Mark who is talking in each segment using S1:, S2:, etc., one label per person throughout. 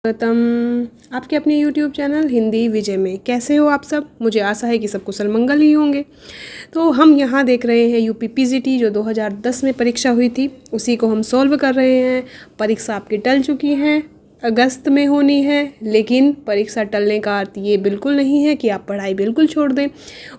S1: स्वागतम आपके अपने YouTube चैनल हिंदी विजय में। कैसे हो आप सब? मुझे आशा है कि सब कुशल मंगल ही होंगे। तो हम यहाँ देख रहे हैं यूपी पीजीटी जो 2010 में परीक्षा हुई थी, उसी को हम सॉल्व कर रहे हैं। परीक्षा आपकी टल चुकी है, अगस्त में होनी है, लेकिन परीक्षा टलने का अर्थ ये बिल्कुल नहीं है कि आप पढ़ाई बिल्कुल छोड़ दें।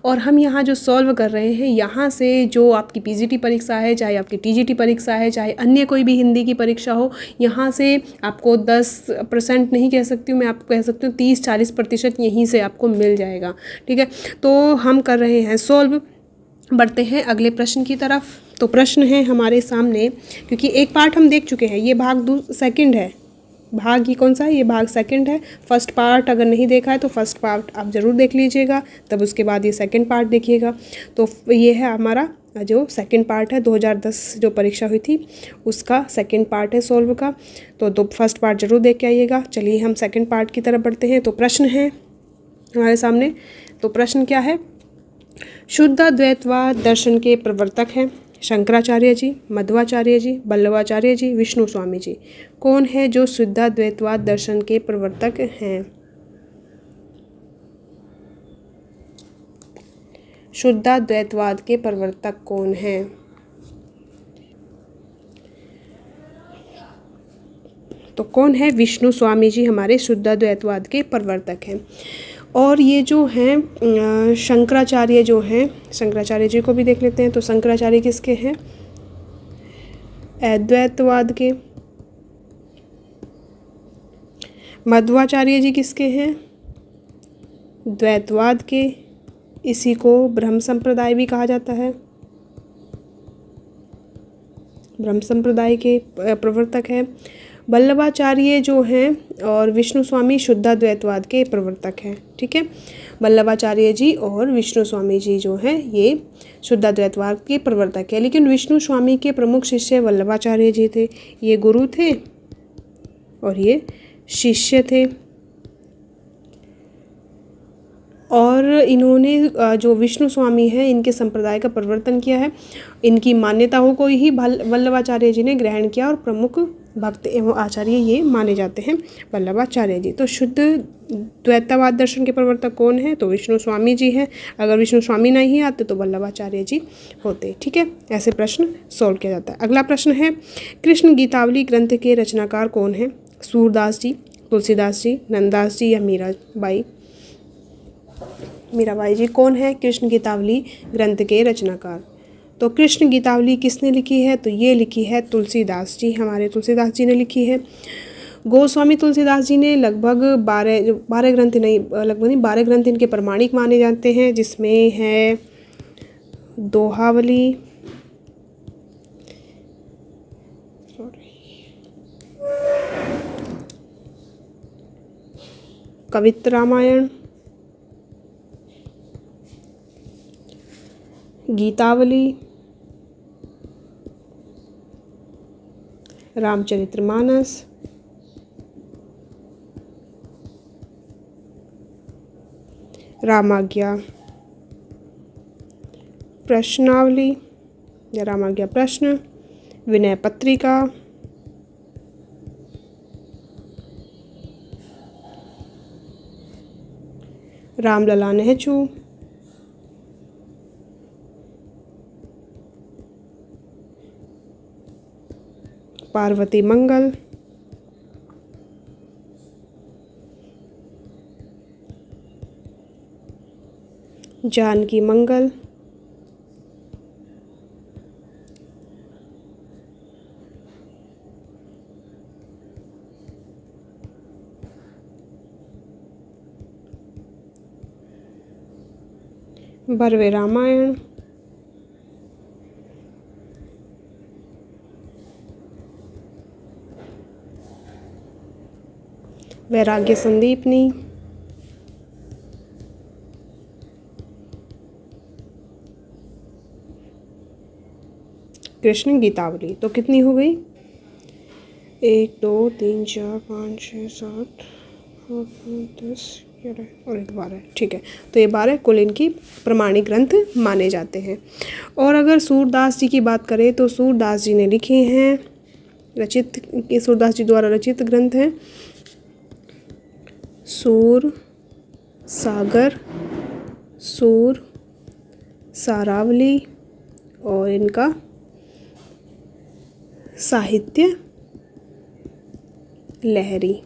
S1: और हम यहाँ जो सॉल्व कर रहे हैं, यहाँ से जो आपकी पीजीटी परीक्षा है, चाहे आपकी टीजीटी परीक्षा है, चाहे अन्य कोई भी हिंदी की परीक्षा हो, यहाँ से आपको 10% नहीं कह सकती हूँ, मैं आपको कह सकती हूँ 30-40% यहीं से आपको मिल जाएगा। ठीक है, तो हम कर रहे हैं सॉल्व। बढ़ते हैं अगले प्रश्न की तरफ। तो प्रश्न है हमारे सामने, क्योंकि एक पार्ट हम देख चुके हैं, ये भाग सेकंड है। भाग ये कौन सा है? ये भाग सेकंड है। फर्स्ट पार्ट अगर नहीं देखा है तो फर्स्ट पार्ट आप ज़रूर देख लीजिएगा, तब उसके बाद ये सेकंड पार्ट देखिएगा। तो ये है हमारा जो सेकंड पार्ट है, 2010 जो परीक्षा हुई थी उसका सेकंड पार्ट है सॉल्व का। तो फर्स्ट पार्ट ज़रूर देख के आइएगा। चलिए हम सेकंड पार्ट की तरफ बढ़ते हैं। तो प्रश्न है हमारे सामने। तो प्रश्न क्या है? शुद्ध द्वैतवाद दर्शन के प्रवर्तक हैं शंकराचार्य जी, मध्वाचार्य जी, वल्लभाचार्य जी, विष्णु स्वामी जी। कौन है जो शुद्ध द्वैतवाद दर्शन के प्रवर्तक हैं? शुद्ध द्वैतवाद के प्रवर्तक कौन हैं? तो कौन है? विष्णु स्वामी जी हमारे शुद्ध द्वैतवाद के प्रवर्तक हैं। और ये जो हैं शंकराचार्य जो हैं, शंकराचार्य जी को भी देख लेते हैं। तो शंकराचार्य किसके हैं? अद्वैतवाद के। मध्वाचार्य जी किसके हैं? द्वैतवाद के। इसी को ब्रह्म संप्रदाय भी कहा जाता है, ब्रह्म संप्रदाय के प्रवर्तक हैं। वल्लभाचार्य जो हैं और विष्णु स्वामी शुद्ध द्वैतवाद के प्रवर्तक हैं। ठीक है, वल्लभाचार्य जी और विष्णु स्वामी जी जो हैं ये शुद्ध द्वैतवाद के प्रवर्तक हैं। लेकिन विष्णु स्वामी के प्रमुख शिष्य वल्लभाचार्य जी थे, ये गुरु थे और ये शिष्य थे। और इन्होंने जो विष्णु स्वामी हैं इनके संप्रदाय का प्रवर्तन किया है। इनकी मान्यताओं को ही वल्लभाचार्य जी ने ग्रहण किया और प्रमुख भक्त एवं आचार्य ये माने जाते हैं वल्लभाचार्य जी। तो शुद्ध द्वैतवाद दर्शन के प्रवर्तक कौन है? तो विष्णु स्वामी जी हैं। अगर विष्णु स्वामी नहीं आते तो वल्लभाचार्य जी होते। ठीक है, ऐसे प्रश्न सॉल्व किया जाता है। अगला प्रश्न है, कृष्ण गीतावली ग्रंथ के रचनाकार कौन है? सूरदास जी, तुलसीदास जी, नंददास जी या मीराबाई जी। कौन है कृष्ण गीतावली ग्रंथ के रचनाकार? तो कृष्ण गीतावली किसने लिखी है? तो ये लिखी है तुलसीदास जी, हमारे तुलसीदास जी ने लिखी है। गोस्वामी तुलसीदास जी ने लगभग 12 ग्रंथ नहीं, लगभग नहीं 12 ग्रंथ इनके प्रमाणिक माने जाते हैं, जिसमें है दोहावली, कवित्त रामायण, गीतावली, रामचरितमानस, रामाज्ञा प्रश्नावली या रामाज्ञा प्रश्न, विनय पत्रिका, रामलला नेहचू, पार्वती मंगल, जानकी मंगल, बरवे रामायण, वैराग्य संदीपनी, कृष्ण गीतावली। तो कितनी हो गई? 1 2 3 4 5 6 7 8 9 10 11 और 12। ठीक है, तो ये 12 कुल इनकी प्रमाणिक ग्रंथ माने जाते हैं। और अगर सूरदास जी की बात करें तो सूरदास जी ने लिखे हैं, सूरदास जी द्वारा रचित ग्रंथ हैं सूर सागर, सूर सारावली और इनका साहित्य लहरी।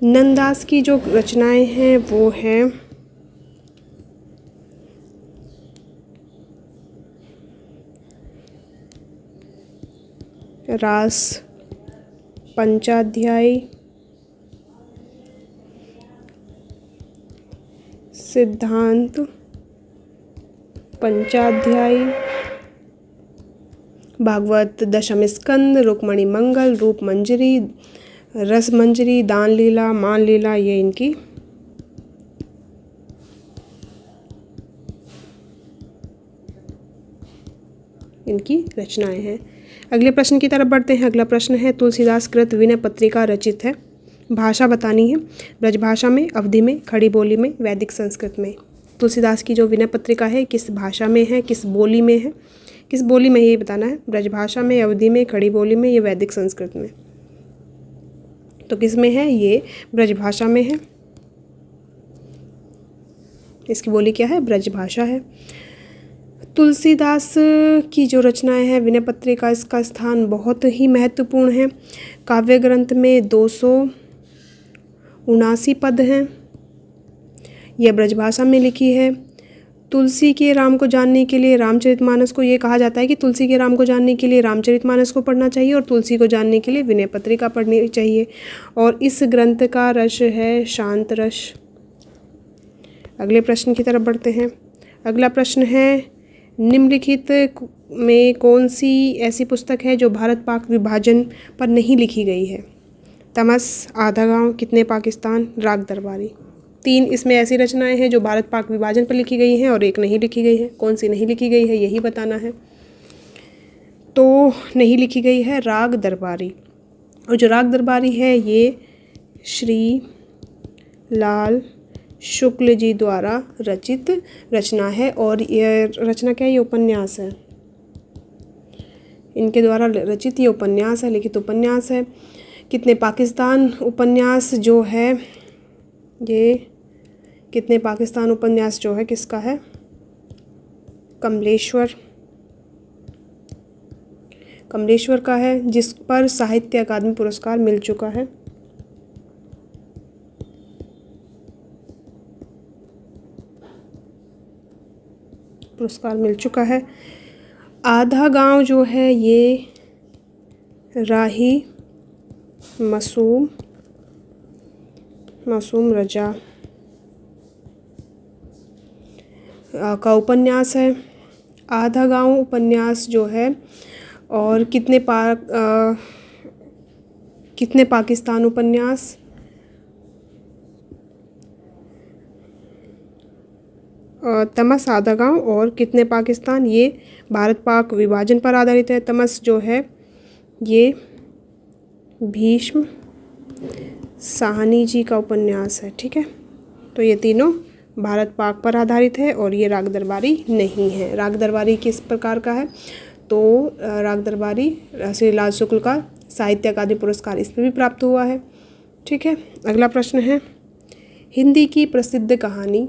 S1: नंददास की जो रचनाएं हैं वो हैं रास पंचाध्यायी, सिद्धांत पंचाध्यायी, भागवत दशम स्कंद, रुक्मणी मंगल, रूप मंजरी, रस मंजरी, दान लीला, मान लीला, ये इनकी रचनाएं हैं। अगले प्रश्न की तरफ बढ़ते हैं। अगला प्रश्न है तुलसीदास कृत विनय पत्रिका रचित है। भाषा बतानी है, ब्रजभाषा में, अवधी में, खड़ी बोली में, वैदिक संस्कृत में। तुलसीदास की जो विनय पत्रिका है किस भाषा में है, किस बोली में है, किस बोली में ये बताना है। ब्रजभाषा में, अवधी में, खड़ी बोली में, ये वैदिक संस्कृत में। तो किस में है, ये ब्रजभाषा में है। इसकी बोली क्या है, ब्रजभाषा है। तुलसीदास की जो रचनाएं हैं विनय पत्रिका, इसका स्थान बहुत ही महत्वपूर्ण है। काव्य ग्रंथ में 279 पद हैं। यह ब्रजभाषा में लिखी है। तुलसी के राम को जानने के लिए रामचरितमानस को, ये कहा जाता है कि तुलसी के राम को जानने के लिए रामचरितमानस को पढ़ना चाहिए और तुलसी को जानने के लिए विनय पत्रिका पढ़नी चाहिए। और इस ग्रंथ का रस है शांत रस। अगले प्रश्न की तरफ बढ़ते हैं। अगला प्रश्न है निम्नलिखित में कौन सी ऐसी पुस्तक है जो भारत पाक विभाजन पर नहीं लिखी गई है। तमस, आधा गांव, कितने पाकिस्तान, राग दरबारी। 3 इसमें ऐसी रचनाएं हैं जो भारत पाक विभाजन पर लिखी गई हैं और एक नहीं लिखी गई है। कौन सी नहीं लिखी गई है यही बताना है। तो नहीं लिखी गई है राग दरबारी। और जो राग दरबारी है ये श्री लाल शुक्ल जी द्वारा रचित रचना है। और यह रचना क्या है, ये उपन्यास है। इनके द्वारा रचित ये उपन्यास है, लिखित उपन्यास है। कितने पाकिस्तान उपन्यास जो है, ये कितने पाकिस्तान उपन्यास जो है किसका है, कमलेश्वर का है, जिस पर साहित्य अकादमी पुरस्कार मिल चुका है। पुरस्कार मिल चुका है। आधा गांव जो है ये राही मासूम रजा का उपन्यास है। आधा गांव उपन्यास जो है। और कितने पाकिस्तान उपन्यास, तमस, आधा गांव और कितने पाकिस्तान, ये भारत पाक विभाजन पर आधारित है। तमस जो है ये भीष्म साहनी जी का उपन्यास है। ठीक है, तो ये तीनों भारत पाक पर आधारित है और ये राग दरबारी नहीं है। राग दरबारी किस प्रकार का है, तो राग दरबारी श्री लाल शुक्ल का साहित्य अकादमी पुरस्कार इस पर भी प्राप्त हुआ है। ठीक है, अगला प्रश्न है हिंदी की प्रसिद्ध कहानी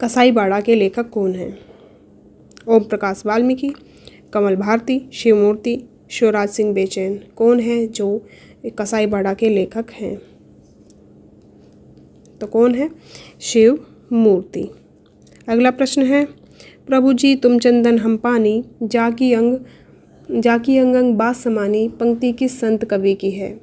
S1: कसाईबाड़ा के लेखक कौन हैं। ओम प्रकाश वाल्मीकि, कमल भारती, शिवमूर्ति, शिवराज सिंह बेचैन। कौन है जो कसाईबाड़ा के लेखक हैं, तो कौन है, शिव मूर्ति। अगला प्रश्न है प्रभु जी तुम चंदन हम पानी, जाकी अंग अंग बास समानी, पंक्ति किस संत कवि की है।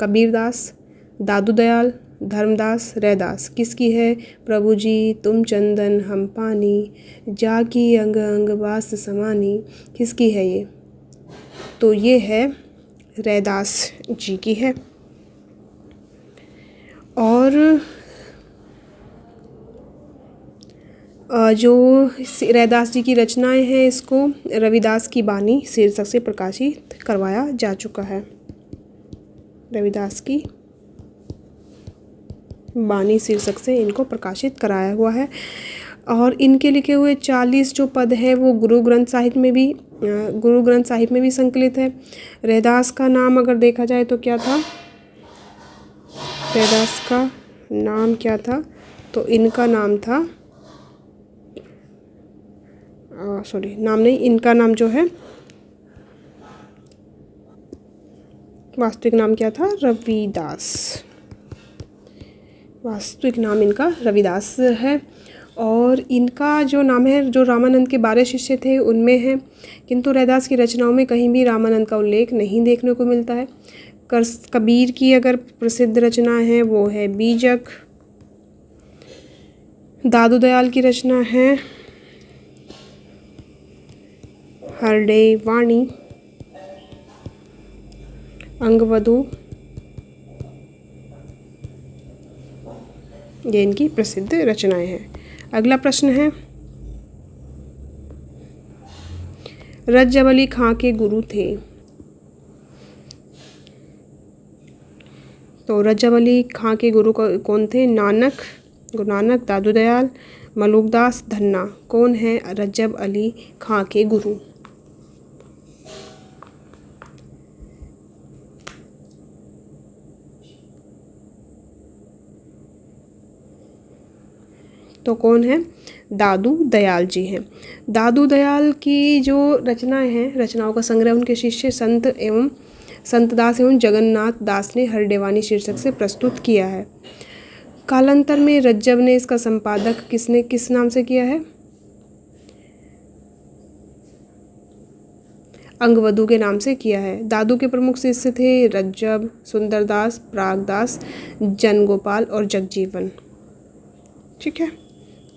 S1: कबीरदास, दादू दयाल, धर्मदास, रैदास। किसकी है, प्रभु जी तुम चंदन हम पानी, जाकी अंग अंग बास समानी। किसकी है ये, तो ये है रैदास जी की है। और जो रैदास जी की रचनाएं हैं इसको रविदास की बानी शीर्षक से प्रकाशित करवाया जा चुका है। रविदास की बानी शीर्षक से इनको प्रकाशित कराया हुआ है। और इनके लिखे हुए 40 जो पद हैं वो गुरु ग्रंथ साहिब में भी गुरु ग्रंथ साहिब में भी संकलित है। रैदास का नाम अगर देखा जाए तो क्या था, रैदास का नाम क्या था, तो इनका नाम था, सॉरी नाम नहीं, इनका नाम जो है वास्तविक नाम क्या था, रविदास। वास्तविक नाम इनका रविदास है। और इनका जो नाम है, जो रामानंद के 12 शिष्य थे उनमें है, किंतु रैदास की रचनाओं में कहीं भी रामानंद का उल्लेख नहीं देखने को मिलता है। कबीर की अगर प्रसिद्ध रचना है वो है बीजक। दादू दयाल की रचना है हरडे वाणी। अंगवधु ये इनकी प्रसिद्ध रचनाएं हैं। अगला प्रश्न है, रज्जब अली खां के गुरु थे। तो रज्जब अली खां के गुरु कौन थे? नानक, गुरु नानक, दादू दयाल, मलूकदास, धन्ना। कौन है रज्जब अली खां के गुरु? तो कौन है? दादू दयाल जी हैं। दादू दयाल की जो रचनाएं हैं, रचनाओं का संग्रह उनके शिष्य संत दास एवं जगन्नाथ दास ने हरडेवानी शीर्षक से प्रस्तुत किया है। कालांतर में रज्जब ने इसका संपादक किस नाम से किया है? अंगवधु के नाम से किया है। दादू के प्रमुख शिष्य थे रज्जब, सुंदरदास, प्रागदास, जनगोपाल और जगजीवन। ठीक है,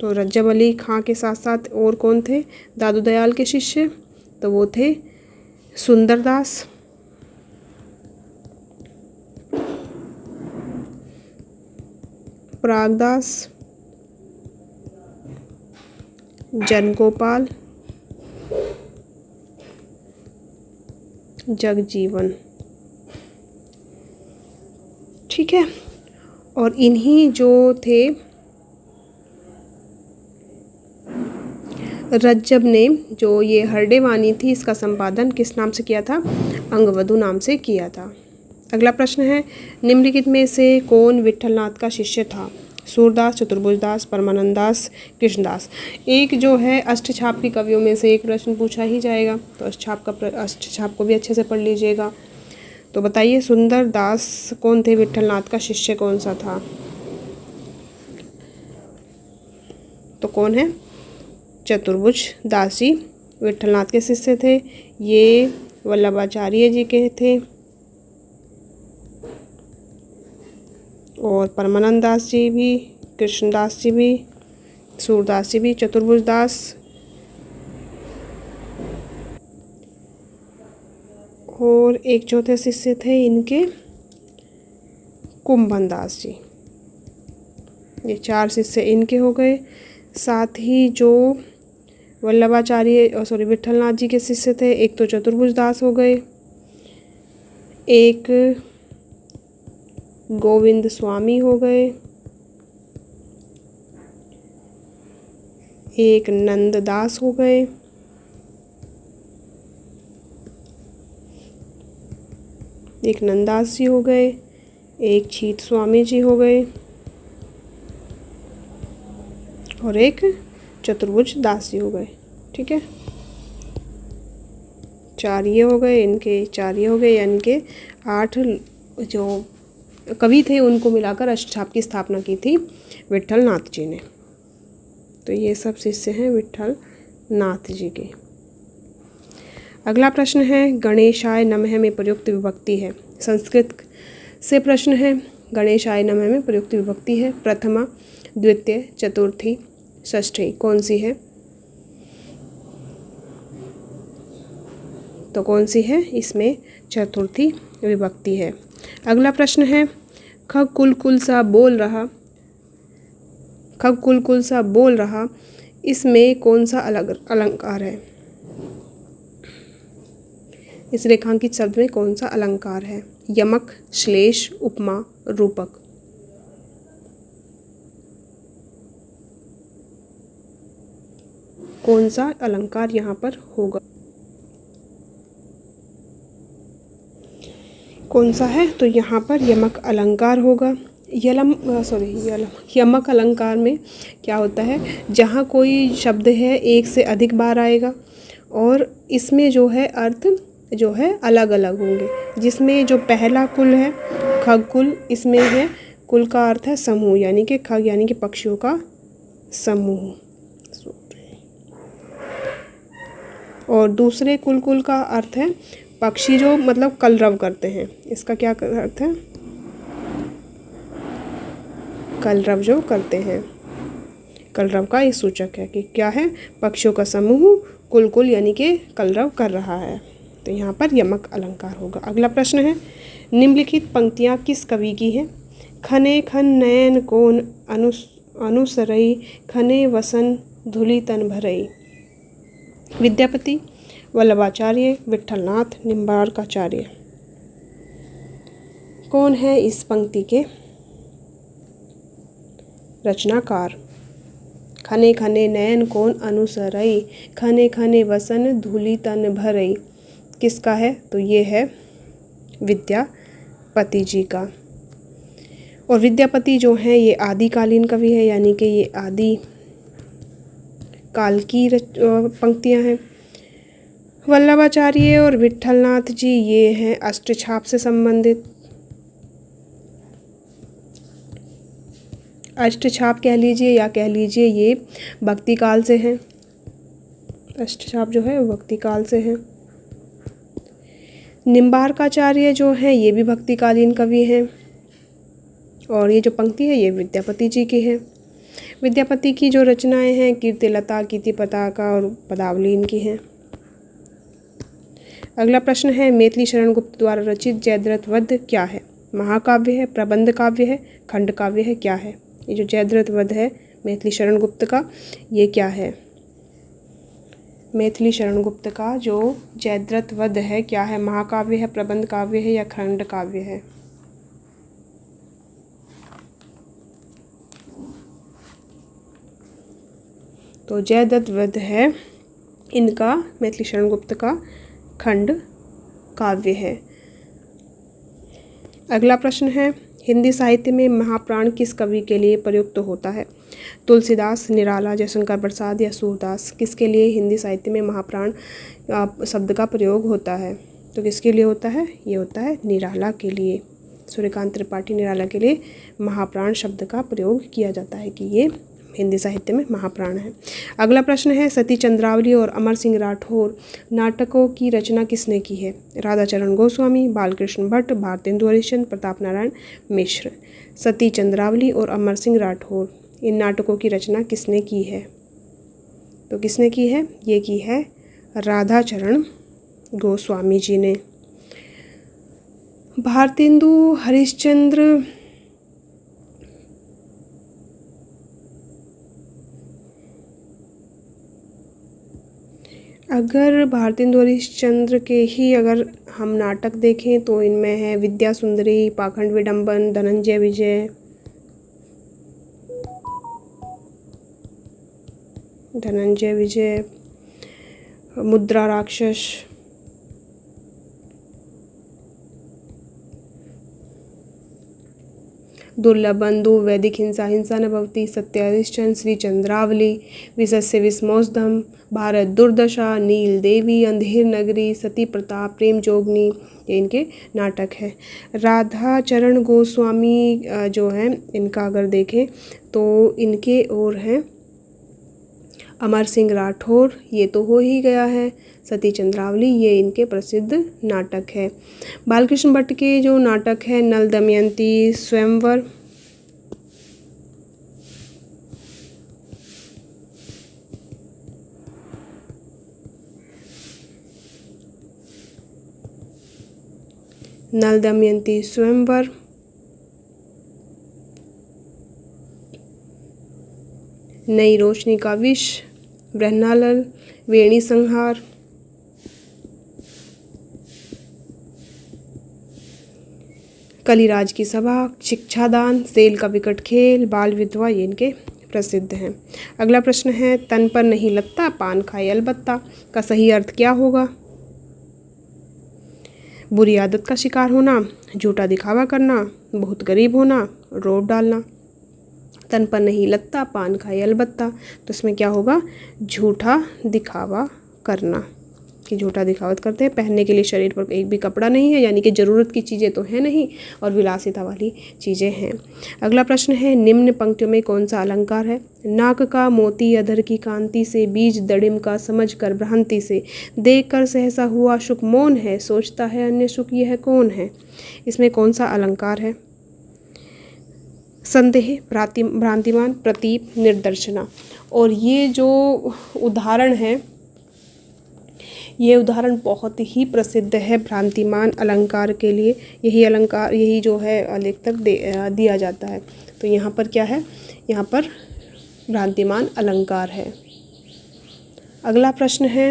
S1: तो रज्जब अली खां के साथ साथ और कौन थे दादू दयाल के शिष्य? तो वो थे सुंदरदास, प्रागदास, जनगोपाल, जगजीवन। ठीक है, और इन्हीं जो थे रज्जब ने जो ये हरडेवानी थी इसका संपादन किस नाम से किया था? अंगवधु नाम से किया था। अगला प्रश्न है, निम्नलिखित में से कौन विठलनाथ का शिष्य था? सूरदास, चतुर्भुजदास, परमानंदास, कृष्णदास। एक जो है अष्टछाप के कवियों में से एक प्रश्न पूछा ही जाएगा, तो अष्टछाप को भी अच्छे से पढ़ लीजिएगा। तो बताइए, सुंदर दास कौन थे? विठलनाथ का शिष्य कौन सा था? तो कौन है? चतुर्भुज दास जी विठलनाथ के शिष्य थे। ये वल्लभाचार्य जी के थे और परमानंद दास जी भी, कृष्णदास जी भी, सूरदास जी भी, चतुर्भुज दास और एक चौथे शिष्य थे इनके कुंभन दास जी। ये 4 शिष्य इनके हो गए। साथ ही जो विठलनाथ जी के शिष्य थे, एक तो चतुर्भुज दास हो गए, एक गोविंद स्वामी हो गए, एक नंददास हो गए, एक नंददास जी हो गए, एक छीत स्वामी जी हो गए और एक चतुर्भुज दास जी हो गए। ठीक है, 4 ये हो गए, इनके 4 ये हो गए, यानी कि 8 जो कवि थे उनको मिलाकर अष्टछाप की स्थापना की थी विठलनाथ जी ने। तो ये सब शिष्य हैं विठलनाथ जी के। अगला प्रश्न है, गणेशाय नमः में प्रयुक्त विभक्ति है। संस्कृत से प्रश्न है, गणेशाय नमः में प्रयुक्त विभक्ति है प्रथमा, द्वितीय, चतुर्थी, षष्ठी। कौन सी है? तो कौन सी है? इसमें चतुर्थी विभक्ति है। अगला प्रश्न है, खग कुल कुल सा बोल रहा, खग कुल कुल सा बोल रहा, इसमें कौन सा अलंकार है? इस रेखांकित शब्द में कौन सा अलंकार है? यमक, श्लेष, उपमा, रूपक। कौन सा अलंकार यहाँ पर होगा? कौन सा है? तो यहाँ पर यमक अलंकार होगा। यमक अलंकार में क्या होता है, जहाँ कोई शब्द है एक से अधिक बार आएगा और इसमें जो है अर्थ जो है अलग अलग होंगे। जिसमें जो पहला कुल है खग कुल, इसमें है कुल का अर्थ है समूह, यानी कि खग यानी कि पक्षियों का समूह। और दूसरे कुल का अर्थ है पक्षी जो मतलब कलरव करते हैं। इसका क्या अर्थ है? कलरव जो करते हैं, कलरव का ये सूचक है कि क्या है, पक्षियों का समूह कुल यानी कि कलरव कर रहा है। तो यहाँ पर यमक अलंकार होगा। अगला प्रश्न है, निम्नलिखित पंक्तियाँ किस कवि की हैं? खने खन नयन कोन अनुसरई, खने वसन धूलि तन भरई। विद्यापति, वल्लभाचार्य, विट्ठलनाथ, निम्बार्काचार्य। कौन है इस पंक्ति के रचनाकार? खने खने नयन कौन अनुसरई, खने खने वसन धूलि तन भरई। किसका है? तो ये है विद्यापति जी का। और विद्यापति जो हैं ये आदिकालीन कवि है, यानी कि ये आदि काल की पंक्तियां हैं। वल्लभाचार्य और विट्ठलनाथ जी ये हैं अष्टछाप से संबंधित। अष्टछाप कह लीजिए या कह लीजिए ये भक्ति काल से हैं। अष्टछाप जो है वो भक्ति काल से हैं। निम्बार्काचार्य जो हैं ये भी भक्तिकालीन कवि हैं। और ये जो पंक्ति है ये विद्यापति जी की है। विद्यापति की जो रचनाएं हैं कीर्तिलता, कीर्ति पताका और पदावली इनकी हैं। अगला प्रश्न है, मैथिली शरण गुप्त द्वारा रचित जयद्रथ वध क्या है? महाकाव्य है, प्रबंध काव्य है, खंड काव्य है, क्या है? ये जो जयद्रथ वध है मैथिली शरण गुप्त का, ये क्या है? मैथिली शरण गुप्त का जो जयद्रथ वध है क्या है? महाकाव्य है, प्रबंध काव्य है या खंड काव्य है? तो जयद्रथ वध है इनका मैथिली शरण गुप्त का खंड काव्य है। अगला प्रश्न है, हिंदी साहित्य में महाप्राण किस कवि के लिए प्रयुक्त होता है? तुलसीदास, निराला, जयशंकर प्रसाद या सूरदास। किसके लिए हिंदी साहित्य में महाप्राण शब्द का प्रयोग होता है? तो किसके लिए होता है? ये होता है निराला के लिए। सूर्यकांत त्रिपाठी निराला के लिए महाप्राण शब्द का प्रयोग किया जाता है कि ये हिंदी साहित्य में महाप्राण है। अगला प्रश्न है, सती चंद्रावली और अमर सिंह राठौर नाटकों की रचना किसने की है? राधाचरण गोस्वामी, बालकृष्ण भट्ट, भारतेंदु हरिश्चंद्र, प्रताप नारायण मिश्र। सती चंद्रावली और अमर सिंह राठौर इन नाटकों की रचना किसने की है? तो किसने की है? ये की है राधाचरण गोस्वामी जी ने। भारतेंदु हरिश्चंद्र अगर भारतेंदु हरिश्चंद्र के ही अगर हम नाटक देखें तो इनमें है विद्या सुंदरी, पाखंड विडंबन, धनंजय विजय, मुद्रा राक्षस, दुर्लभ बंधु, वैदिक हिंसा, हिंसा न भवति, सत्य हरिश्चंद्र, श्री चंद्रावली, विसस्य विस्मोषधम, भारत दुर्दशा, नील देवी, अंधेर नगरी, सती प्रताप, प्रेम जोगनी, ये इनके नाटक है। राधाचरण गोस्वामी जो हैं इनका अगर देखें तो इनके और हैं अमर सिंह राठौर, ये तो हो ही गया है। सती चंद्रावली ये इनके प्रसिद्ध नाटक है। बालकृष्ण भट्ट के जो नाटक है नल दमयंती, स्वयंवर, नल दमयंती स्वयंवर, नई रोशनी का विष, ब्रह्मालल, वेणी संहार, कलिराज की सभा, शिक्षादान, सेल का विकट खेल, बाल विधवा, ये इनके प्रसिद्ध हैं। अगला प्रश्न है, तन पर नहीं लगता पान खाए अलबत्ता का सही अर्थ क्या होगा? बुरी आदत का शिकार होना, झूठा दिखावा करना, बहुत गरीब होना, रोब डालना। तन पर नहीं लगता, पान खाए अलबत्ता। तो इसमें क्या होगा, झूठा दिखावा करना, कि झूठा दिखावत करते हैं। पहनने के लिए शरीर पर एक भी कपड़ा नहीं है, यानी कि ज़रूरत की चीज़ें तो हैं नहीं और विलासिता वाली चीज़ें हैं। अगला प्रश्न है, निम्न पंक्तियों में कौन सा अलंकार है। नाक का मोती अधर की कांति से, बीज दड़िम का समझ कर भ्रांति से, देख कर सहसा हुआ सुख मौन है, सोचता है अन्य सुख यह कौन है। इसमें कौन सा अलंकार है। संदेह, भ्रांतिमान, प्रतीप, निर्दर्शना। और ये जो उदाहरण है, ये उदाहरण बहुत ही प्रसिद्ध है भ्रांतिमान अलंकार के लिए। यही अलंकार, यही जो है अधिकतर दिया जाता है। तो यहाँ पर क्या है, यहाँ पर भ्रांतिमान अलंकार है। अगला प्रश्न है,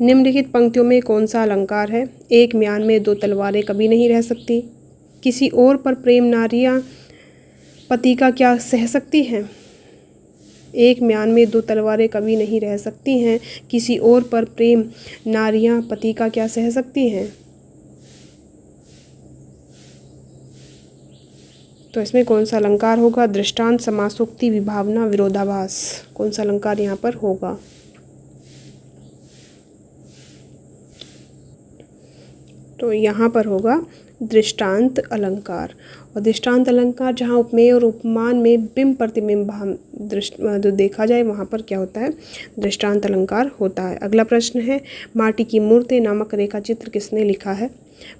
S1: निम्नलिखित पंक्तियों में कौन सा अलंकार है। एक म्यान में दो तलवारें कभी नहीं रह सकती। किसी और पर प्रेम नारियां पति का क्या सह सकती हैं। एक म्यान में दो तलवारें कभी नहीं रह सकती हैं। किसी और पर प्रेम नारियां पति का क्या सह सकती हैं। तो इसमें कौन सा अलंकार होगा। दृष्टांत, समासोक्ति, विभावना, विरोधाभास। कौन सा अलंकार यहाँ पर होगा। तो यहाँ पर होगा दृष्टांत अलंकार। और दृष्टांत अलंकार जहाँ उपमेय और उपमान में बिंब प्रतिबिंब जो देखा जाए, वहाँ पर क्या होता है, दृष्टांत अलंकार होता है। अगला प्रश्न है, माटी की मूर्ति नामक रेखा चित्र किसने लिखा है।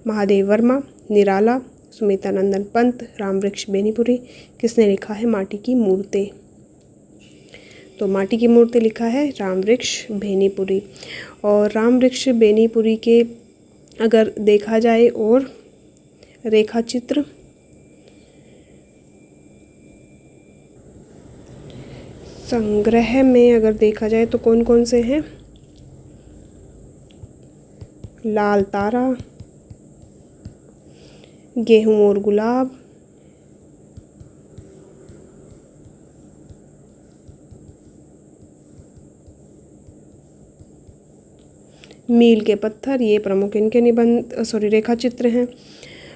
S1: महादेव वर्मा, निराला, सुमिता नंदन पंत, रामवृक्ष बेनीपुरी। किसने लिखा है माटी की मूर्ति। तो माटी की मूर्ति लिखा है रामवृक्ष बेनीपुरी। और रामवृक्ष बेनीपुरी के अगर देखा जाए और रेखा चित्र संग्रह में अगर देखा जाए तो कौन कौन से हैं। लाल तारा, गेहूं और गुलाब, मील के पत्थर, ये प्रमुख इनके निबंध रेखा चित्र हैं।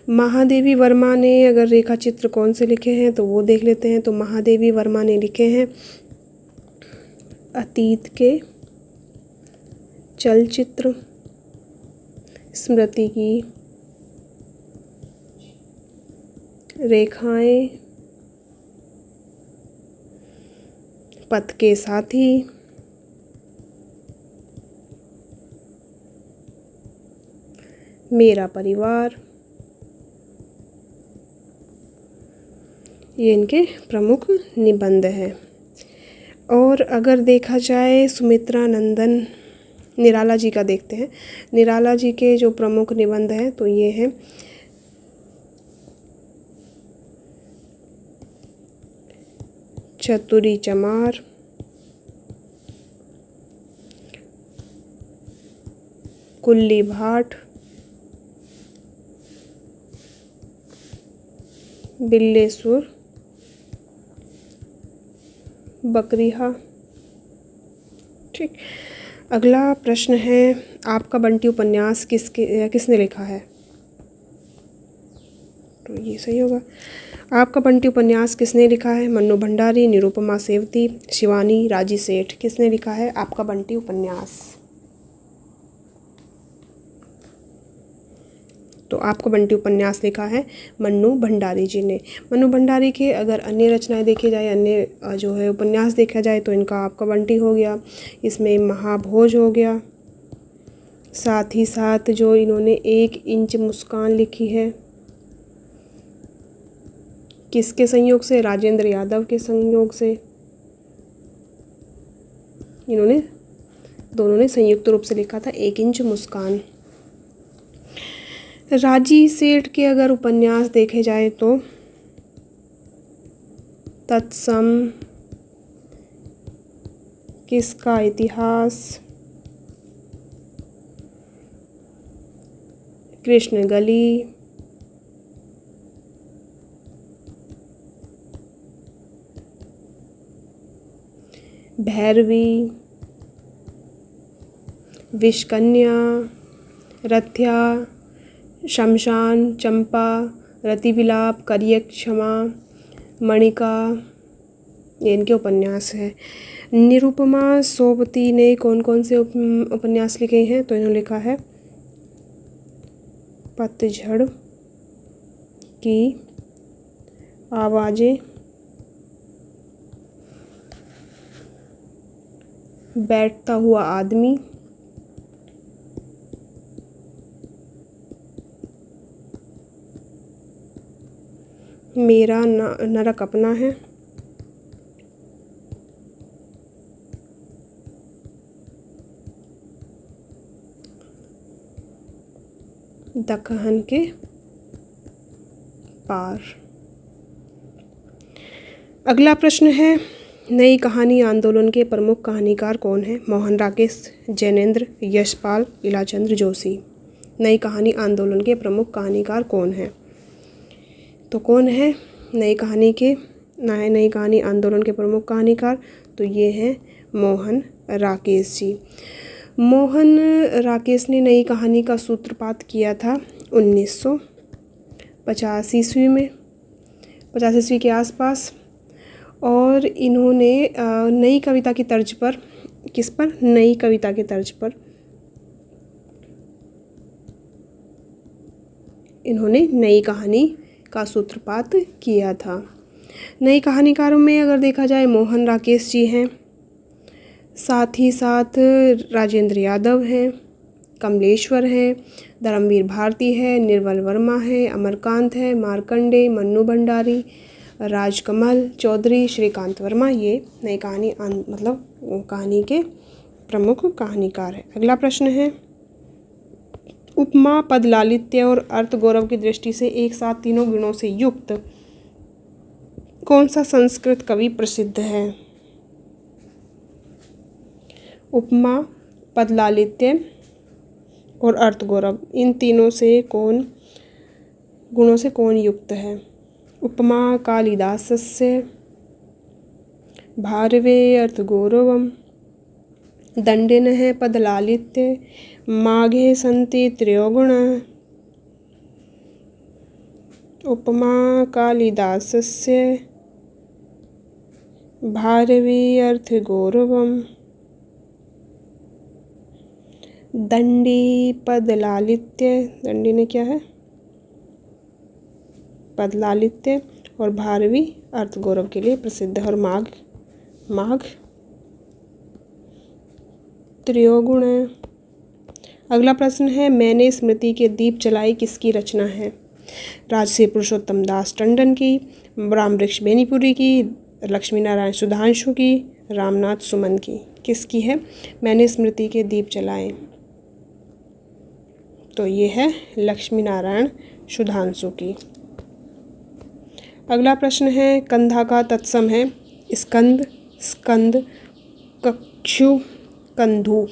S1: महादेवी वर्मा ने अगर रेखा चित्र कौन से लिखे हैं तो वो देख लेते हैं। तो महादेवी वर्मा ने लिखे हैं अतीत के चलचित्र, स्मृति की रेखाएं, पथ के साथी, मेरा परिवार। ये इनके प्रमुख निबंध हैं। और अगर देखा जाए सुमित्रा नंदन निराला जी का देखते हैं। निराला जी के जो प्रमुख निबंध हैं तो ये हैं चतुरी चमार, कुल्ली भाट, बिल्लेसुर, बकरीहा। ठीक। अगला प्रश्न है, आपका बंटी उपन्यास किसने लिखा है। तो ये सही होगा। आपका बंटी उपन्यास किसने लिखा है। मन्नू भंडारी, निरुपमा सेवती, शिवानी राजी सेठ। किसने लिखा है आपका बंटी उपन्यास। तो आपका बंटी उपन्यास लिखा है मन्नू भंडारी जी ने। मन्नू भंडारी के अगर अन्य रचनाएं देखी जाए, अन्य जो है उपन्यास देखा जाए तो इनका आपका बंटी हो गया। इसमें महाभोज हो गया। साथ ही साथ जो इन्होंने 1 इंच मुस्कान लिखी है, किसके संयोग से, राजेंद्र यादव के संयोग से। इन्होंने दोनों ने संयुक्त रूप से लिखा था 1 इंच मुस्कान। राजी सेठ के अगर उपन्यास देखे जाए तो तत्सम, किसका इतिहास, कृष्ण गली, भैरवी, विषकन्या, रथ्या, शमशान, चंपा, रतिविलाप, करियक क्षमा, मणिका, ये इनके उपन्यास हैं। निरुपमा सोबती ने कौन कौन से उपन्यास लिखे हैं? तो इन्होंने लिखा है पतझड़ की आवाज़ें, बैठता हुआ आदमी, मेरा नरक अपना है, दकहन के पार। अगला प्रश्न है, नई कहानी आंदोलन के प्रमुख कहानीकार कौन हैं? मोहन राकेश, जैनेंद्र, यशपाल, इलाचंद्र जोशी। नई कहानी आंदोलन के प्रमुख कहानीकार कौन हैं? तो कौन है नई कहानी आंदोलन के प्रमुख कहानीकार? तो ये हैं मोहन राकेश जी। मोहन राकेश ने नई कहानी का सूत्रपात किया था 1950 ईस्वी में, 50 ईस्वी के आसपास। और इन्होंने नई कविता की तर्ज पर, किस पर? नई कविता की तर्ज पर इन्होंने नई कहानी का सूत्रपात किया था। नई कहानीकारों में अगर देखा जाए मोहन राकेश जी हैं, साथ ही साथ राजेंद्र यादव हैं, कमलेश्वर हैं, धर्मवीर भारती है, निर्मल वर्मा है, अमरकांत है, मार्कंडे, मन्नू भंडारी, राजकमल चौधरी, श्रीकांत वर्मा, ये नई कहानी मतलब कहानी के प्रमुख कहानीकार है। अगला प्रश्न है, उपमा, पद लालित्य और अर्थ गौरव की दृष्टि से एक साथ तीनों गुणों से युक्त कौन सा संस्कृत कवि प्रसिद्ध है? उपमा, पद लालित्य और अर्थ गौरव, इन तीनों से कौन गुणों से कौन युक्त है? उपमा कालिदासस्य, भारवे अर्थगौरवम, दंडिनः पदलालित्य, माघे सन्ति त्रयोगुणाः। उपमा कालिदासस्य, भारवे अर्थगौरवम, दंडी पदलालित्य, दंडी ने क्या है? पदलालित्य, और भारवी अर्थ गौरव के लिए प्रसिद्ध है। और माघ त्रयोगुण है। अगला प्रश्न है, मैंने स्मृति के दीप जलाई किसकी रचना है? राजश्री पुरुषोत्तम दास टंडन की, रामवृक्ष बेनीपुरी की, लक्ष्मी नारायण सुधांशु की, रामनाथ सुमन की। किसकी है मैंने स्मृति के दीप जलाए? तो ये है लक्ष्मी नारायण सुधांशु की। अगला प्रश्न है, कंधा का तत्सम है स्कंद, स्कंद, कक्षु, कंधु।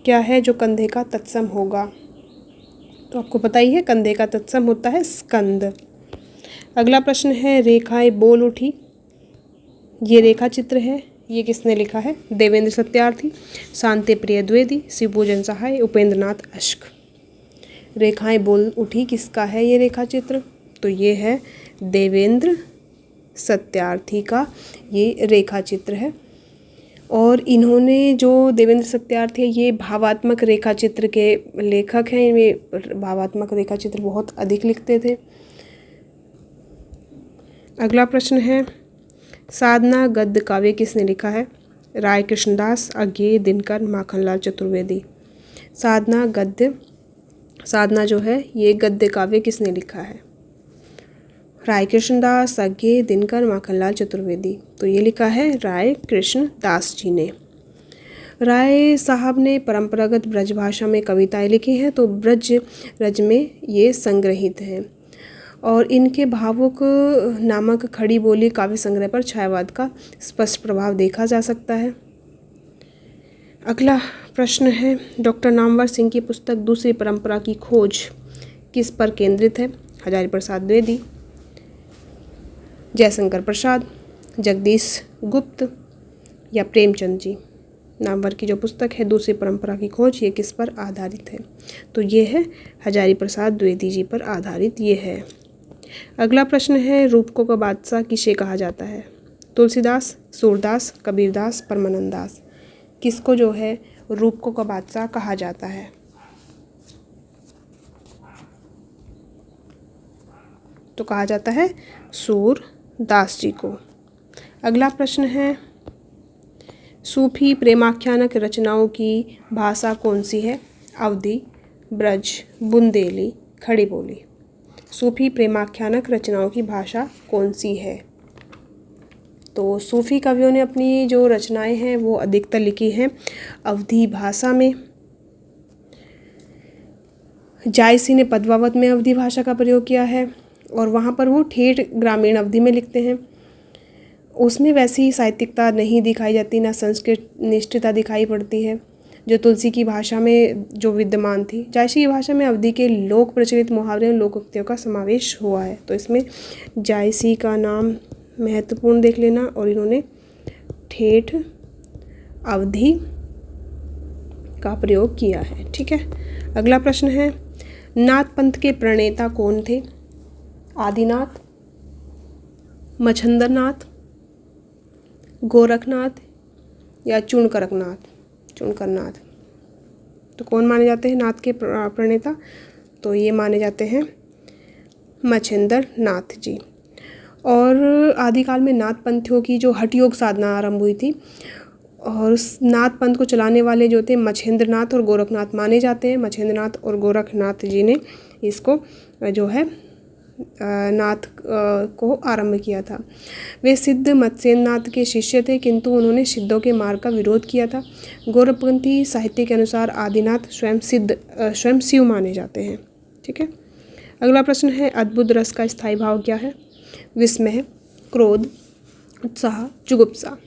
S1: क्या है जो कंधे का तत्सम होगा? तो आपको पता ही है, कंधे का तत्सम होता है स्कंद। अगला प्रश्न है, रेखाएं बोल उठी, ये रेखा चित्र है, ये किसने लिखा है? देवेंद्र सत्यार्थी, शांति प्रिय द्विवेदी, शिवपूजन सहाय, उपेंद्र नाथ अश्क। रेखाएं बोल उठी किसका है ये रेखा चित्र? तो ये है देवेंद्र सत्यार्थी का ये रेखा चित्र है। और इन्होंने जो देवेंद्र सत्यार्थी है, ये भावात्मक रेखा चित्र के लेखक हैं। ये भावात्मक रेखा चित्र बहुत अधिक लिखते थे। अगला प्रश्न है, साधना गद्य काव्य किसने लिखा है? राय कृष्णदास, अज्ञेय, दिनकर, माखनलाल चतुर्वेदी। साधना जो है ये गद्य काव्य किसने लिखा है? राय कृष्णदास, अज्ञेय, दिनकर, माखनलाल चतुर्वेदी। तो ये लिखा है राय कृष्णदास जी ने। राय साहब ने परंपरागत ब्रज भाषा में कविताएं लिखी हैं, तो ब्रज रज में ये संग्रहित हैं। और इनके भावुक नामक खड़ी बोली काव्य संग्रह पर छायावाद का स्पष्ट प्रभाव देखा जा सकता है। अगला प्रश्न है, डॉक्टर नामवर सिंह की पुस्तक दूसरी परंपरा की खोज किस पर केंद्रित है? हजारी प्रसाद द्विवेदी, जयशंकर प्रसाद, जगदीश गुप्त या प्रेमचंद जी। नामवर की जो पुस्तक है दूसरी परंपरा की खोज, ये किस पर आधारित है? तो ये है हजारी प्रसाद द्विवेदी जी पर आधारित ये है। अगला प्रश्न है रूपकों का बादशाह किसे कहा जाता है? तुलसीदास, सूरदास, कबीरदास, परमानंद दास। किसको जो है रूपकों का बादशाह कहा जाता है? तो कहा जाता है सूरदास जी को। अगला प्रश्न है सूफी प्रेमाख्यानक रचनाओं की भाषा कौन सी है? अवधी, ब्रज, बुंदेली, खड़ी बोली। सूफी प्रेमाख्यानक रचनाओं की भाषा कौन सी है? तो सूफी कवियों ने अपनी जो रचनाएं हैं वो अधिकतर लिखी हैं अवधी भाषा में। जायसी ने पद्मावत में अवधी भाषा का प्रयोग किया है और वहाँ पर वो ठेठ ग्रामीण अवधी में लिखते हैं। उसमें वैसी साहित्यिकता नहीं दिखाई जाती, ना संस्कृत निष्ठता दिखाई पड़ती है जो तुलसी की भाषा में जो विद्यमान थी। जायसी की भाषा में अवधी के लोक प्रचलित मुहावरे और लोकोक्तियों का समावेश हुआ है। तो इसमें जायसी का नाम महत्वपूर्ण देख लेना और इन्होंने ठेठ अवधी का प्रयोग किया है। ठीक है। अगला प्रश्न है नाथ पंथ के प्रणेता कौन थे? आदिनाथ, मच्छंदरनाथ, गोरखनाथ या चुनकरनाथ। तो कौन माने जाते हैं नाथ के प्रणेता? तो ये माने जाते हैं मच्छेंद्रनाथ जी। और आदिकाल में नाथ पंथियों की जो हठ योग साधना आरंभ हुई थी और उस नाथ पंथ को चलाने वाले जो थे मच्छेंद्रनाथ और गोरखनाथ माने जाते हैं। मच्छेंद्रनाथ और गोरखनाथ जी ने इसको जो है नाथ को आरंभ किया था। वे सिद्ध मत्स्यनाथ के शिष्य थे किंतु उन्होंने सिद्धों के मार्ग का विरोध किया था। गौरवपंथी साहित्य के अनुसार आदिनाथ स्वयं शिव माने जाते हैं। ठीक है। अगला प्रश्न है अद्भुत रस का स्थायी भाव क्या है? विस्मय, क्रोध, उत्साह, जुगुप्सा।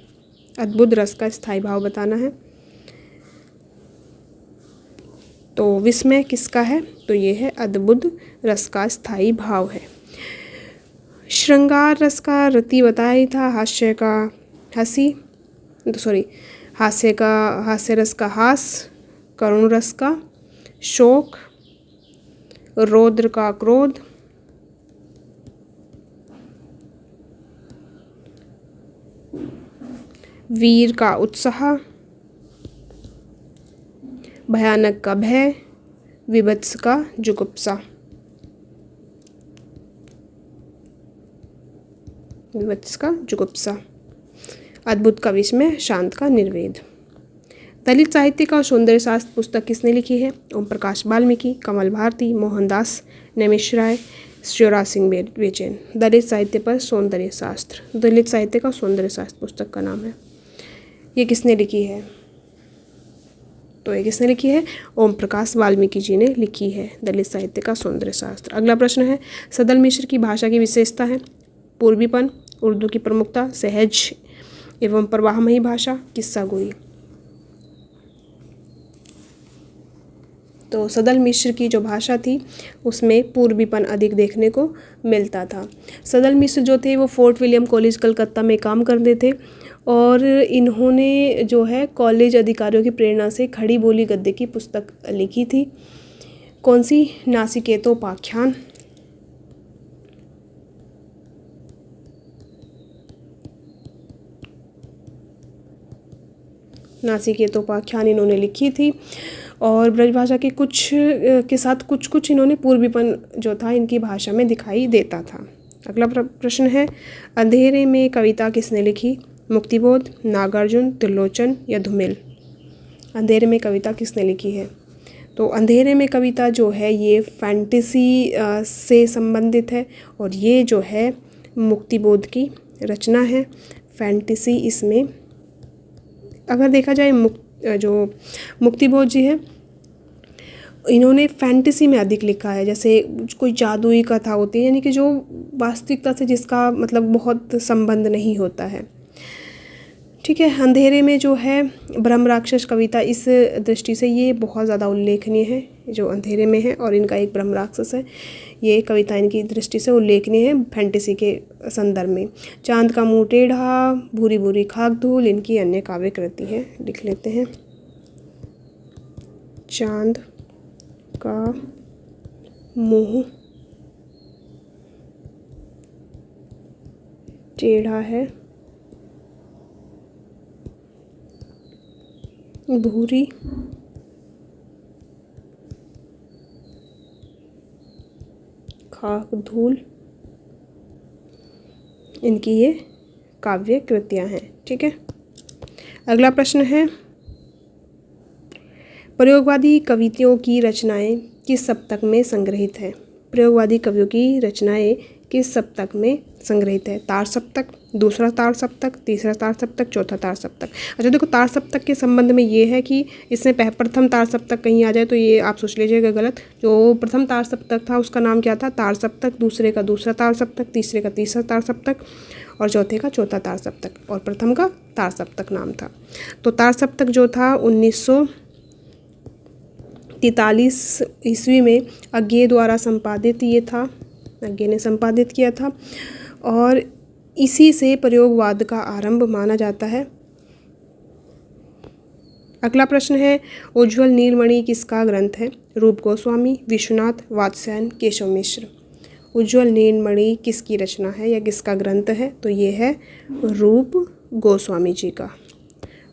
S1: अद्भुत रस का स्थायी भाव बताना है। तो विस्मय किसका है? तो ये है अद्भुत रस का स्थायी भाव है। श्रृंगार रस का रति बताया ही था। हास्य रस का हास, करुण रस का शोक, रौद्र का क्रोध, वीर का उत्साह, भयानक का भय, विभत्स का जुगुप्सा। अद्भुत का विस्मय, शांत का निर्वेद। दलित साहित्य का सौंदर्य शास्त्र पुस्तक किसने लिखी है? ओम प्रकाश वाल्मीकि, कमल भारती, मोहनदास नेमिष राय, शिवराज सिंह बेचैन। दलित साहित्य का सौंदर्य शास्त्र पुस्तक का नाम है। ये किसने लिखी है? तो ये किसने लिखी है? ओम प्रकाश वाल्मीकि जी ने लिखी है दलित साहित्य का सौंदर्य शास्त्र। अगला प्रश्न है सदल मिश्र की भाषा की विशेषता है? पूर्वीपन, उर्दू की प्रमुखता, सहज एवं प्रवाहमयी भाषा, किस्सा गोई। तो सदल मिश्र की जो भाषा थी उसमें पूर्वीपन अधिक देखने को मिलता था। सदल मिश्र जो थे वो फोर्ट विलियम कॉलेज कलकत्ता में काम करते थे और इन्होंने जो है कॉलेज अधिकारियों की प्रेरणा से खड़ी बोली गद्य की पुस्तक लिखी थी। कौन सी? नासिकेतोपाख्यान। नासिकेतोपाख्यान इन्होंने लिखी थी और ब्रजभाषा के कुछ इन्होंने पूर्वीपन जो था इनकी भाषा में दिखाई देता था। अगला प्रश्न है अंधेरे में कविता किसने लिखी? मुक्तिबोध, नागार्जुन, त्रिलोचन या धूमिल। अंधेरे में कविता किसने लिखी है? तो अंधेरे में कविता जो है ये फैंटेसी से संबंधित है और ये जो है मुक्तिबोध की रचना है। फैंटेसी इसमें अगर देखा जाए जो मुक्तिबोध जी है इन्होंने फैंटेसी में अधिक लिखा है। जैसे कोई जादुई कथा होती है यानी कि जो वास्तविकता से जिसका मतलब बहुत संबंध नहीं होता है। ठीक है। अंधेरे में जो है ब्रह्म राक्षस कविता इस दृष्टि से ये बहुत ज़्यादा उल्लेखनीय है, जो अंधेरे में है और इनका एक ब्रह्म राक्षस है, ये कविता इनकी दृष्टि से उल्लेखनीय है फैंटेसी के संदर्भ में। चांद का मुँह टेढ़ा, भूरी भूरी खाक धूल इनकी अन्य काव्य कृति है। लिख लेते हैं, चांद का मुँह टेढ़ा है, भूरी खाक धूल इनकी ये काव्य कृतियाँ हैं। ठीक है। अगला प्रश्न है, प्रयोगवादी कवियों की रचनाएं किस सप्तक में संग्रहित है? प्रयोगवादी कवियों की रचनाएं किस सप्तक में संग्रहित है? तार सप्तक, दूसरा तार सप्तक, तीसरा तार सप्तक, चौथा तार सप्तक। अच्छा देखो, तार सप्तक के संबंध में ये है कि इसमें प्रथम तार सप्तक कहीं आ जाए तो ये आप सोच लीजिएगा गलत। जो प्रथम तार सप्तक था उसका नाम क्या था? तार सप्तक। दूसरे का दूसरा तार सप्तक, तीसरे का तीसरा तार सप्तक और चौथे का चौथा तार सप्तक और प्रथम का तार सप्तक नाम था। तो तार सप्तक जो था 1943 ईस्वी में अज्ञे द्वारा संपादित ये था, अज्ञे ने संपादित किया था और इसी से प्रयोगवाद का आरंभ माना जाता है। अगला प्रश्न है, उज्ज्वल नीलमणि किसका ग्रंथ है? रूप गोस्वामी, विश्वनाथ, वात्स्यायन, केशव मिश्र। उज्ज्वल नीलमणि किसकी रचना है या किसका ग्रंथ है? तो ये है रूप गोस्वामी जी का।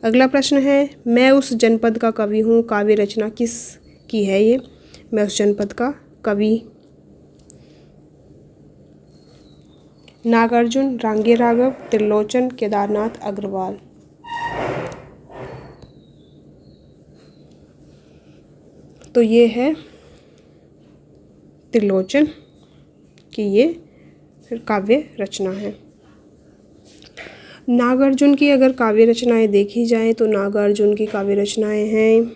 S1: अगला प्रश्न है, मैं उस जनपद का कवि हूँ, काव्य रचना किस की है ये? मैं उस जनपद का कवि, नागार्जुन, रांगे राघव, त्रिलोचन, केदारनाथ अग्रवाल। तो ये है त्रिलोचन की ये काव्य रचना है। नागार्जुन की अगर काव्य रचनाएं देखी जाएं तो नागार्जुन की काव्य रचनाएं हैं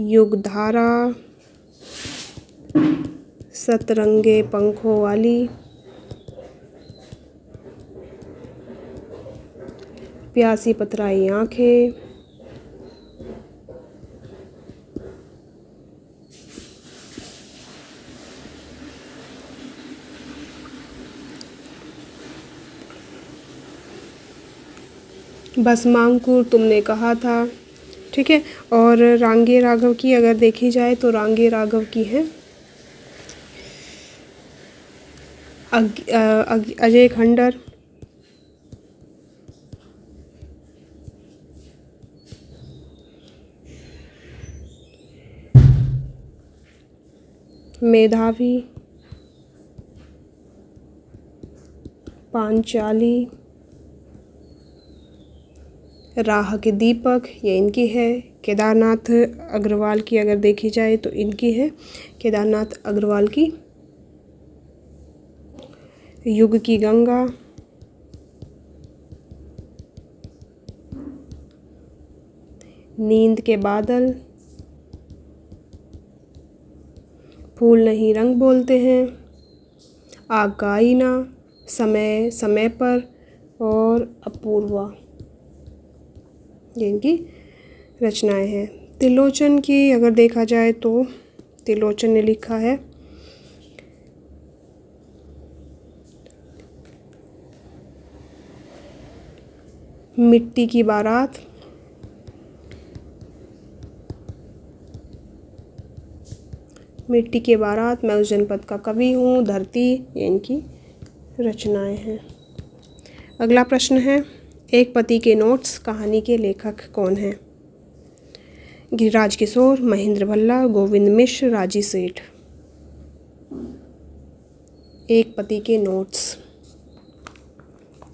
S1: युगधारा, सतरंगे पंखों वाली, प्यासी पथराई आँखें, भस्मांकुर तुमने कहा था। ठीक है। और रांगे राघव की अगर देखी जाए तो रांगे राघव की है अजय खंडर, मेधावी, पांचाली, राह के दीपक ये इनकी है। केदारनाथ अग्रवाल की अगर देखी जाए तो इनकी है केदारनाथ अग्रवाल की युग की गंगा, नींद के बादल, फूल नहीं रंग बोलते हैं, आग का आईना, समय समय पर और अपूर्वा ये इनकी रचनाएं हैं। त्रिलोचन की अगर देखा जाए तो त्रिलोचन ने लिखा है मिट्टी की बारात, मिट्टी के बारात, मैं उस जनपद का कवि हूँ, धरती ये इनकी रचनाएं हैं। अगला प्रश्न है, एक पति के नोट्स कहानी के लेखक कौन हैं? गिरिराज किशोर, महेंद्र भल्ला, गोविंद मिश्र, राजी सेठ। एक पति के नोट्स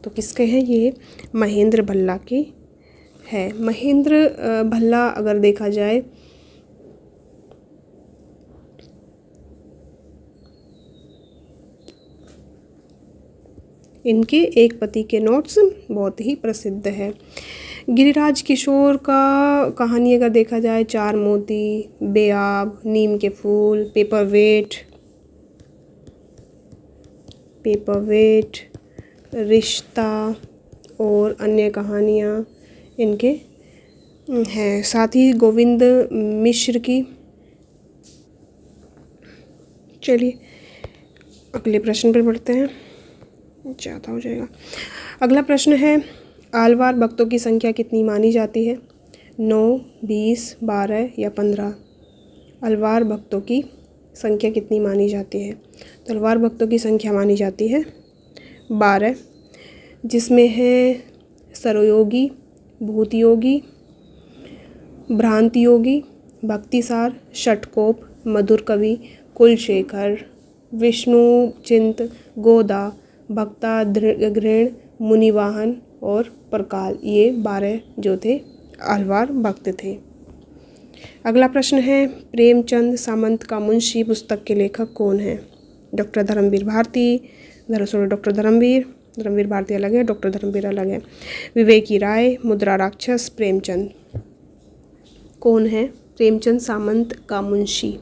S1: तो किसके हैं? ये महेंद्र भल्ला की है। महेंद्र भल्ला अगर देखा जाए इनके एक पति के नोट्स बहुत ही प्रसिद्ध है। गिरिराज किशोर का कहानी अगर देखा जाए चार मोती, बेआब, नीम के फूल, पेपरवेट, रिश्ता और अन्य कहानियाँ इनके हैं। साथ ही गोविंद मिश्र की। चलिए अगले प्रश्न पर बढ़ते हैं, ज़्यादा हो जाएगा। अगला प्रश्न है, आलवार भक्तों की संख्या कितनी मानी जाती है? 9, 20, 12 या 15? अलवार भक्तों की संख्या कितनी मानी जाती है? तो अलवार भक्तों की संख्या मानी जाती है 12, जिसमें है सरोयोगी, भूतयोगी, भ्रांति योगी, भक्तिसार, षटकोप, मधुर कवि, कुलशेखर, विष्णु चिंत, गोदा, भक्ताग्रेण, मुनिवाहन और परकाल। ये 12 जो थे आलवार भक्त थे। अगला प्रश्न है, प्रेमचंद सामंत का मुंशी पुस्तक के लेखक कौन है? डॉक्टर धर्मवीर भारती, डॉक्टर धर्मवीर भारती अलग है, डॉक्टर धर्मवीर अलग है। विवेकी राय, मुद्रा राक्षस, प्रेमचंद। कौन है प्रेमचंद सामंत का मुंशी?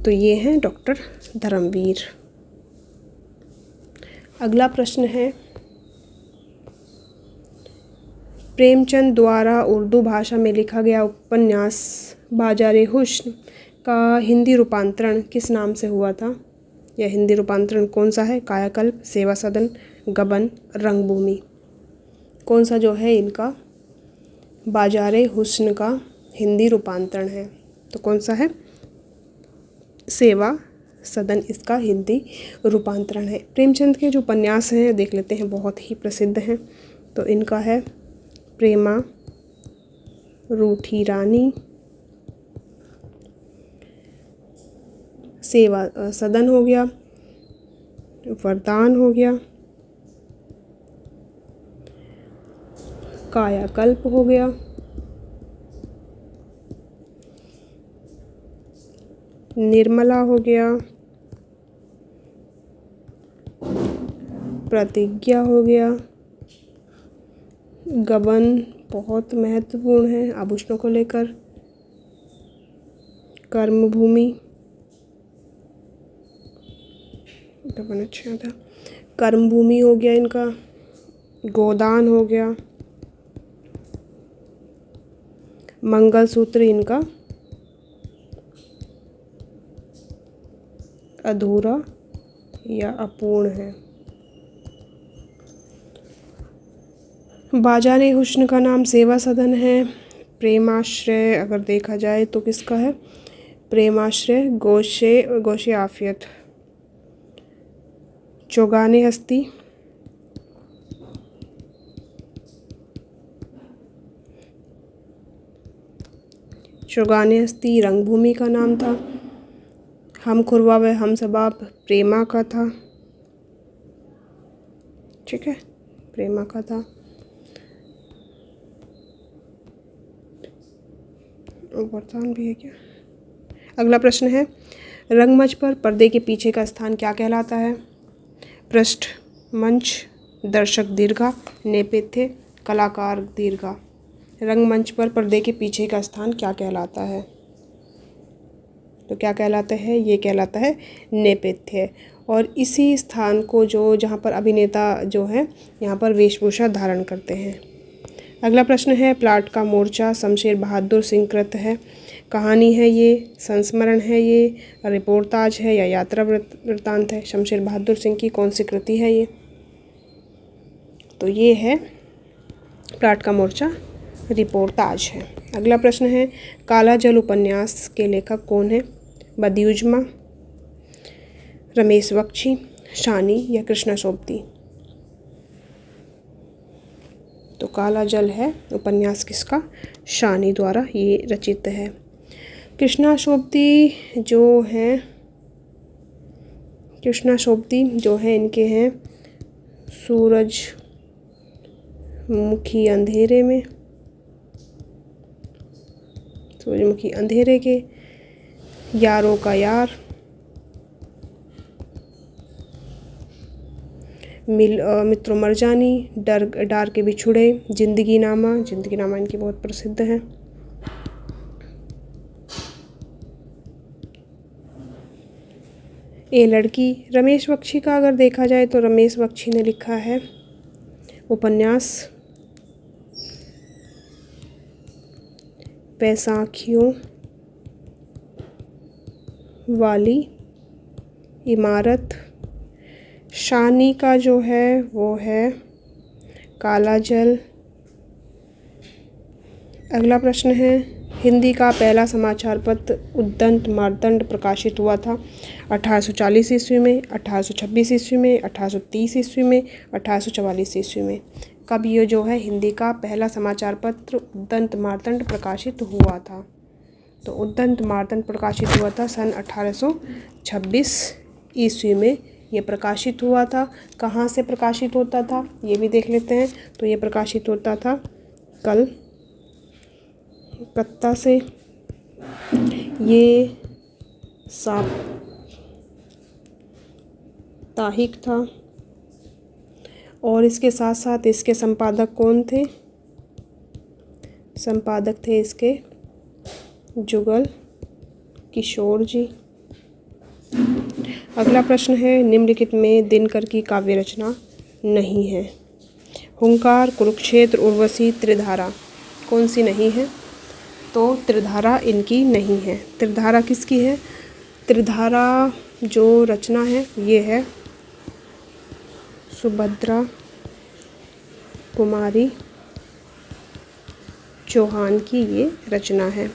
S1: तो ये हैं डॉक्टर धर्मवीर। अगला प्रश्न है, प्रेमचंद द्वारा उर्दू भाषा में लिखा गया उपन्यास बाजारे हुस्न का हिंदी रूपांतरण किस नाम से हुआ था? यह हिंदी रूपांतरण कौन सा है? कायाकल्प, सेवा सदन, गबन, रंगभूमि। कौन सा जो है इनका बाजारे हुस्न का हिंदी रूपांतरण है? तो कौन सा है? सेवा सदन इसका हिंदी रूपांतरण है। प्रेमचंद के जो उपन्यास हैं देख लेते हैं, बहुत ही प्रसिद्ध हैं। तो इनका है प्रेमा, रूठी रानी, सेवा सदन हो गया, वरदान हो गया, कायाकल्प हो गया, निर्मला हो गया, प्रतिज्ञा हो गया, गबन बहुत महत्वपूर्ण है आभूषणों को लेकर, कर्मभूमि, गबन अच्छा था, कर्मभूमि हो गया इनका, गोदान हो गया, मंगलसूत्र इनका अधूरा या अपूर्ण है। बाजारे हुस्न का नाम सेवा सदन है। प्रेमाश्रय अगर देखा जाए तो किसका है? प्रेमाश्रय गोशे आफियत। चौगाने हस्ती रंगभूमि का नाम था। हम खुरवा व हम सबाब प्रेमा का था। ठीक है, प्रेमा का था। वरदान भी है क्या? अगला प्रश्न है, रंगमंच पर पर्दे के पीछे का स्थान क्या कहलाता है? पृष्ठ, मंच, दर्शक दीर्घा, नेपथ्य, कलाकार दीर्घा। रंगमंच पर पर्दे के पीछे का स्थान क्या कहलाता है? तो क्या कहलाता है? ये कहलाता है नेपथ्य। और इसी स्थान को जहाँ पर अभिनेता जो है यहाँ पर वेशभूषा धारण करते हैं। अगला प्रश्न है, प्लाट का मोर्चा शमशेर बहादुर सिंह कृत है। कहानी है ये, संस्मरण है ये, रिपोर्टाज है या यात्रा वृत्तांत है? शमशेर बहादुर सिंह की कौन सी कृति है ये? तो ये है प्लाट का मोर्चा रिपोर्टाज है। अगला प्रश्न है, काला जल उपन्यास के लेखक कौन है? बदियुजमा, रमेश बख्शी, शानी या कृष्णा सोबती? तो काला जल है उपन्यास किसका? शानी द्वारा ये रचित है। कृष्णा सोबती जो है इनके हैं सूरजमुखी अंधेरे के, यारों का यार, मित्रों मरजानी, डार के बिछुड़े, जिंदगी नामा इनकी बहुत प्रसिद्ध है। ए लड़की, रमेश बख्शी का अगर देखा जाए तो रमेश बख्शी ने लिखा है उपन्यास, बैसाखियों वाली इमारत, शानी का जो है वो है काला जल। अगला प्रश्न है, हिंदी का पहला समाचार पत्र उद्दंत मार्तंड प्रकाशित हुआ था 1840 ईस्वी में, 1826 ईस्वी में, 1830 ईस्वी में, 1844 ईस्वी में। कब ये जो है हिंदी का पहला समाचार पत्र उद्दंत मार्तंड प्रकाशित हुआ था? तो उद्दंत मार्तंड प्रकाशित हुआ था सन 1826 ईस्वी में ये प्रकाशित हुआ था। कहाँ से प्रकाशित होता था ये भी देख लेते हैं। तो ये प्रकाशित होता था कलकत्ता से। ये साप्ताहिक था और इसके साथ साथ इसके संपादक कौन थे? संपादक थे इसके जुगल किशोर जी। अगला प्रश्न है, निम्नलिखित में दिनकर की काव्य रचना नहीं है? हुंकार, कुरुक्षेत्र, उर्वशी, त्रिधारा, कौन सी नहीं है? तो त्रिधारा इनकी नहीं है। त्रिधारा किसकी है? त्रिधारा जो रचना है ये है सुभद्रा कुमारी चौहान की ये रचना है।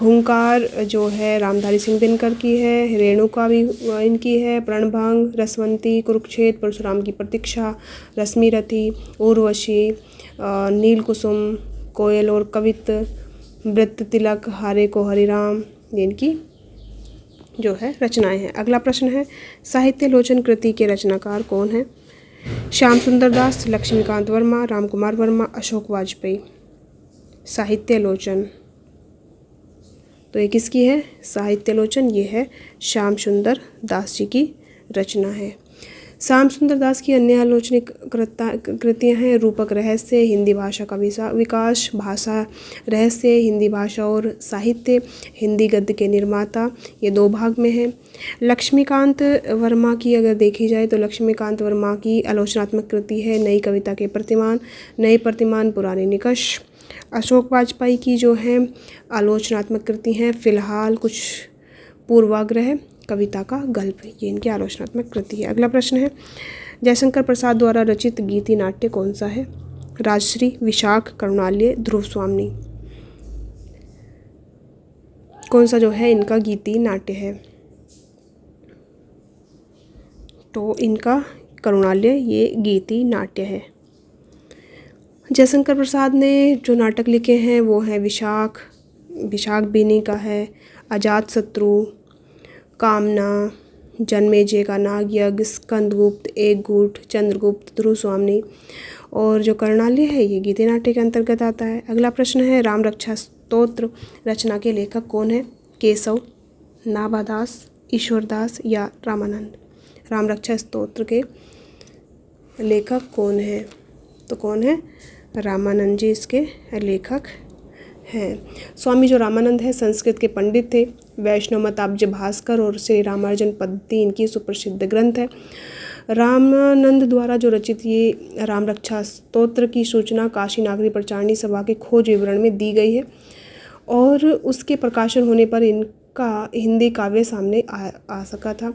S1: हुंकार जो है रामधारी सिंह दिनकर की है, रेणुका भी इनकी है, प्रणभंग, रसवंती, कुरुक्षेत्र, परशुराम की प्रतीक्षा, रश्मिरथी, उर्वशी, नील कुसुम, कोयल और कवित, वृत्त तिलक, हारे को हरिराम, इनकी जो है रचनाएं हैं। अगला प्रश्न है, साहित्य लोचन कृति के रचनाकार कौन है? श्याम सुंदर दास, लक्ष्मीकांत वर्मा, रामकुमार वर्मा, अशोक वाजपेयी। साहित्य लोचन तो ये किसकी है? साहित्य लोचन ये है श्याम सुंदर दास जी की रचना है। श्याम सुंदर दास की अन्य आलोचनिक कृतियाँ हैं रूपक रहस्य, हिंदी भाषा का विकास, भाषा रहस्य, हिंदी भाषा और साहित्य, हिंदी गद्य के निर्माता, ये 2 भाग में है। लक्ष्मीकांत वर्मा की अगर देखी जाए तो लक्ष्मीकांत वर्मा की आलोचनात्मक कृति है नई कविता के प्रतिमान, नए प्रतिमान, पुराने निकष। अशोक वाजपेयी की जो है आलोचनात्मक कृति हैं फिलहाल, कुछ पूर्वाग्रह, कविता का गल्प, ये इनकी आलोचनात्मक कृति है। अगला प्रश्न है, जयशंकर प्रसाद द्वारा रचित गीति नाट्य कौन सा है? राजश्री, विशाख, करुणालय, ध्रुव स्वामिनी, कौन सा जो है इनका गीति नाट्य है? तो इनका करुणालय ये गीति नाट्य है। जयशंकर प्रसाद ने जो नाटक लिखे हैं वो हैं विशाख, विशाख बिनी का है, अजातशत्रु, कामना, जन्मेजय का नागयज्ञ, स्कंदगुप्त, एकगुट, चंद्रगुप्त, ध्रुव स्वामिनी। और जो कर्णालय है ये गीति नाट्य के अंतर्गत आता है। अगला प्रश्न है, राम रक्षा स्तोत्र रचना के लेखक कौन है? केशव, नाभादास, ईश्वरदास या रामानंद। राम रक्षा स्तोत्र के लेखक कौन है? तो कौन है? रामानंद जी इसके लेखक हैं। स्वामी जो रामानंद है संस्कृत के पंडित थे। वैष्णव मताब्ज भास्कर और श्री रामार्जन पद्धति इनकी सुप्रसिद्ध ग्रंथ है। रामानंद द्वारा जो रचित ये राम रक्षा स्तोत्र की सूचना काशी नागरी प्रचारणी सभा के खोज विवरण में दी गई है और उसके प्रकाशन होने पर इनका हिंदी काव्य सामने आ सका था।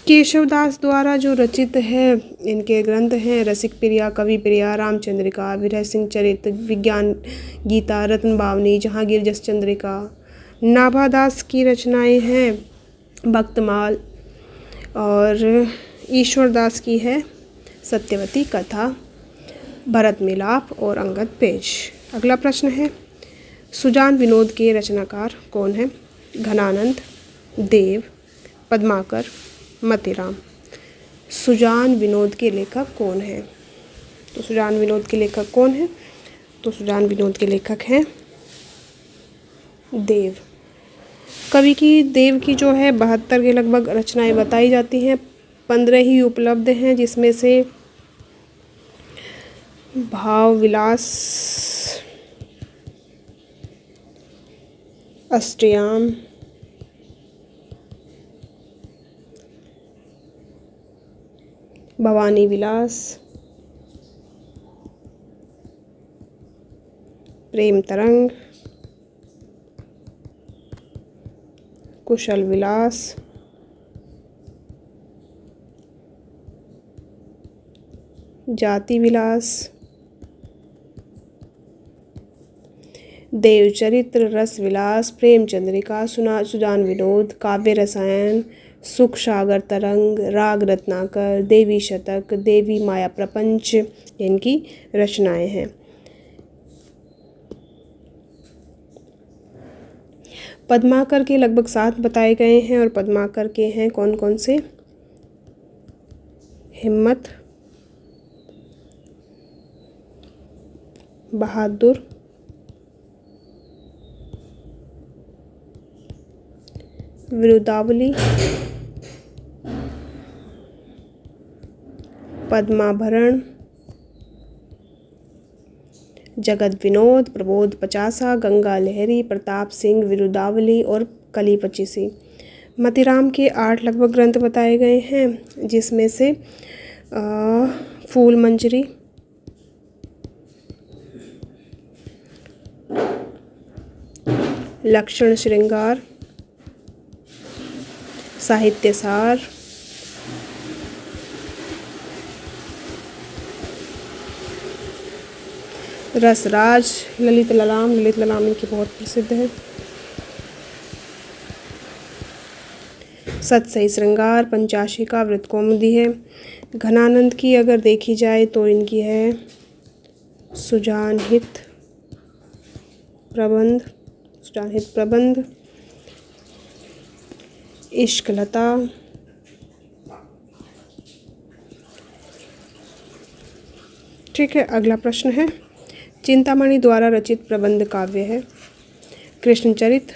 S1: केशवदास द्वारा जो रचित है इनके ग्रंथ हैं रसिक प्रिया, कवि प्रिया, रामचंद्रिका, विरह सिंह चरित, विज्ञान गीता, रत्न बावनी, जहांगीर जस चंद्रिका। नाभादास की रचनाएं हैं भक्तमाल और ईश्वरदास की है सत्यवती कथा, भरत मिलाप और अंगद पेज। अगला प्रश्न है, सुजान विनोद के रचनाकार कौन है? घनानंद, देव, पद्माकर, मतीराम। सुजान विनोद के लेखक कौन है? तो सुजान विनोद के लेखक कौन है? तो सुजान विनोद के लेखक हैं देव। कवि की देव की जो है 72 के लगभग रचनाएं बताई जाती हैं, 15 ही उपलब्ध हैं जिसमें से भाव विलास, अष्टयाम, भवानी विलास, प्रेम तरंग, कुशल विलास, जाति विलास, देवचरित्र, रस विलास, प्रेम चंद्रिका, सुजान विनोद, काव्य रसायन, सुख सागर तरंग, राग रत्नाकर, देवी शतक, देवी माया प्रपंच इनकी रचनाएं हैं। पद्माकर के लगभग 7 बताए गए हैं और पद्माकर के हैं कौन कौन से? हिम्मत, बहादुर, विरुदावली, पद्माभरण, जगत विनोद, प्रबोध पचासा, गंगा लहरी, प्रताप सिंह, विरुदावली और कली पचीसी। मतीराम के 8 लगभग ग्रंथ बताए गए हैं, जिसमें से फूल मंजरी, लक्षण श्रृंगार, साहित्यसार, रसराज, ललित ललाम इनकी बहुत प्रसिद्ध है, सतसई श्रृंगार, पंचाशिका, वृत्तकौमुदी है। घनानंद की अगर देखी जाए तो इनकी है सुजानहित प्रबंध, इश्कलता, ठीक है। अगला प्रश्न है, चिंतामणि द्वारा रचित प्रबंध काव्य है? कृष्णचरित,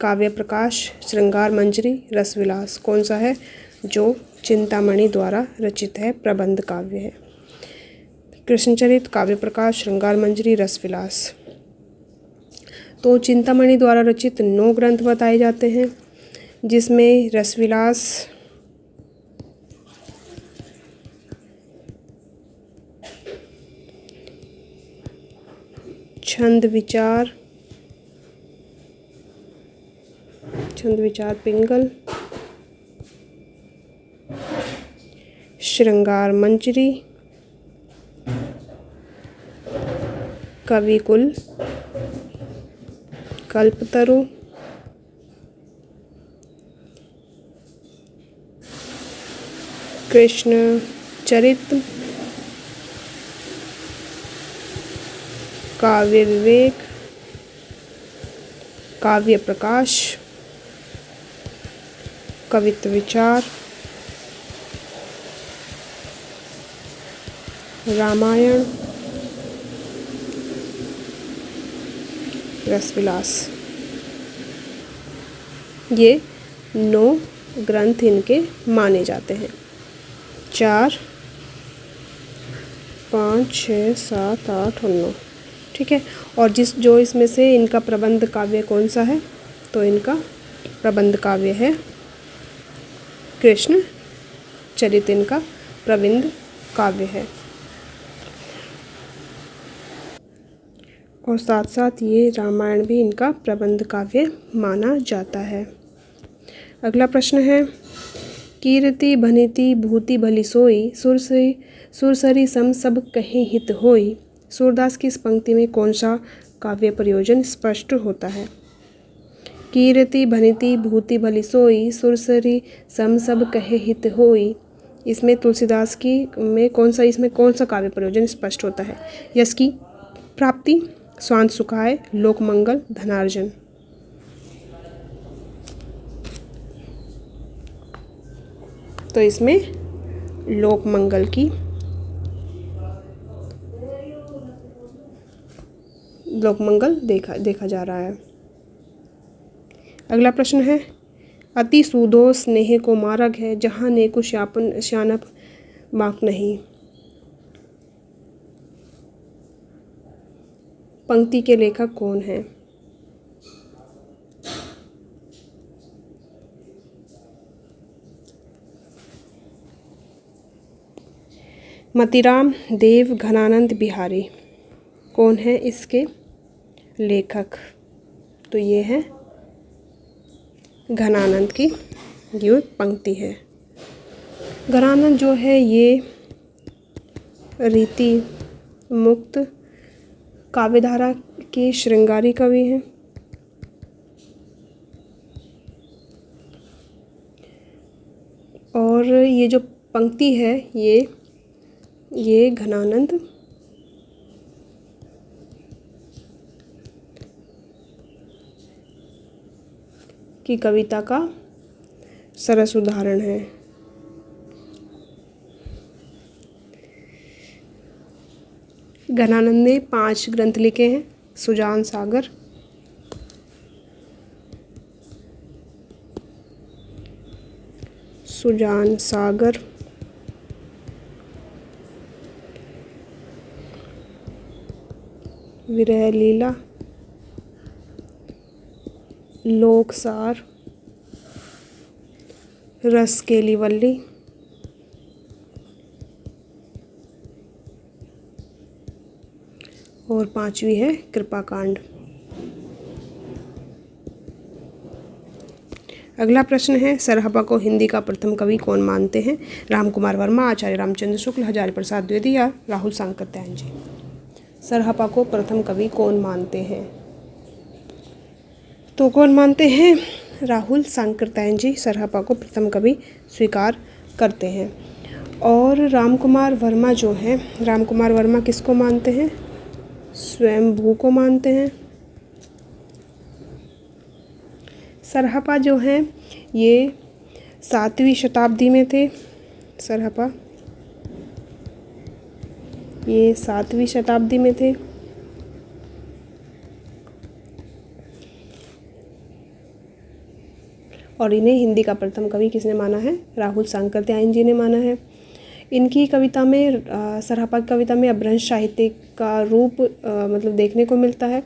S1: काव्य प्रकाश, श्रृंगार मंजरी, रसविलास। कौन सा है जो चिंतामणि द्वारा रचित है, प्रबंध काव्य है? कृष्णचरित, काव्य प्रकाश, श्रृंगार मंजरी, रसविलास। तो चिंतामणि द्वारा रचित 9 ग्रंथ बताए जाते हैं, जिसमें रसविलास, छंद विचार पिंगल, श्रृंगार मंजरी, कविकुल, कल्पतरु, कृष्ण चरित, काव्य विवेक, काव्य प्रकाश, कवित्व विचार, रामायण, रसविलास। ये 9 ग्रंथ इनके माने जाते हैं। 4, 5, 6, 7, 8 और 9, ठीक है। और जो इसमें से इनका प्रबंध काव्य कौन सा है? तो इनका प्रबंध काव्य है कृष्ण चरित, इनका प्रबंध काव्य है। और साथ साथ ये रामायण भी इनका प्रबंध काव्य माना जाता है। अगला प्रश्न है, कीर्ति भनिति भूति भली सोई, सुरसरी सम सब कहीं हित होई। सूरदास की इस पंक्ति में कौन सा काव्य प्रयोजन स्पष्ट होता है? कीर्ति भनिति भूति भली सोई, सुरसरी सम सब कहे हित होई। इसमें तुलसीदास की में कौन सा काव्य प्रयोजन स्पष्ट होता है? यश की प्राप्ति, स्वांत सुखाय, लोकमंगल, धनार्जन। तो इसमें लोकमंगल देखा जा रहा है। अगला प्रश्न है, अति सुदो स्नेह को मार्ग है, जहाँ नेकु श्यानप बाक नहीं। पंक्ति के लेखक कौन है? मतीराम, देव, घनानंद, बिहारी। कौन है इसके लेखक, तो ये है घनानंद की ये पंक्ति है। घनानंद जो है ये रीति मुक्त काव्यधारा के श्रृंगारी कवि हैं। और ये जो पंक्ति है ये घनानंद की कविता का सरस उदाहरण है। घनानंद ने 5 ग्रंथ लिखे हैं। सुजान सागर, सुजान सागर, विरह लीला, लोकसार, रस केली वल्ली, और 5वीं है कृपाकांड। अगला प्रश्न है, सरहपा को हिंदी का प्रथम कवि कौन मानते हैं? राम कुमार वर्मा, आचार्य रामचंद्र शुक्ल, हजारी प्रसाद द्विवेदी या राहुल सांकृत्यायन जी। सरहपा को प्रथम कवि कौन मानते हैं? तो कौन मानते हैं? राहुल सांकृत्यायन जी सरहपा को प्रथम कवि स्वीकार करते हैं। और राम कुमार वर्मा जो हैं, राम कुमार वर्मा किसको मानते हैं? स्वयंभू को मानते हैं। सरहपा जो हैं ये 7वीं शताब्दी में थे। सरहपा ये 7वीं शताब्दी में थे। और इन्हें हिंदी का प्रथम कवि किसने माना है? राहुल सांकृत्यायन जी ने माना है। इनकी कविता में सरहपा की कविता में अपभ्रंश साहित्य का रूप मतलब देखने को मिलता है,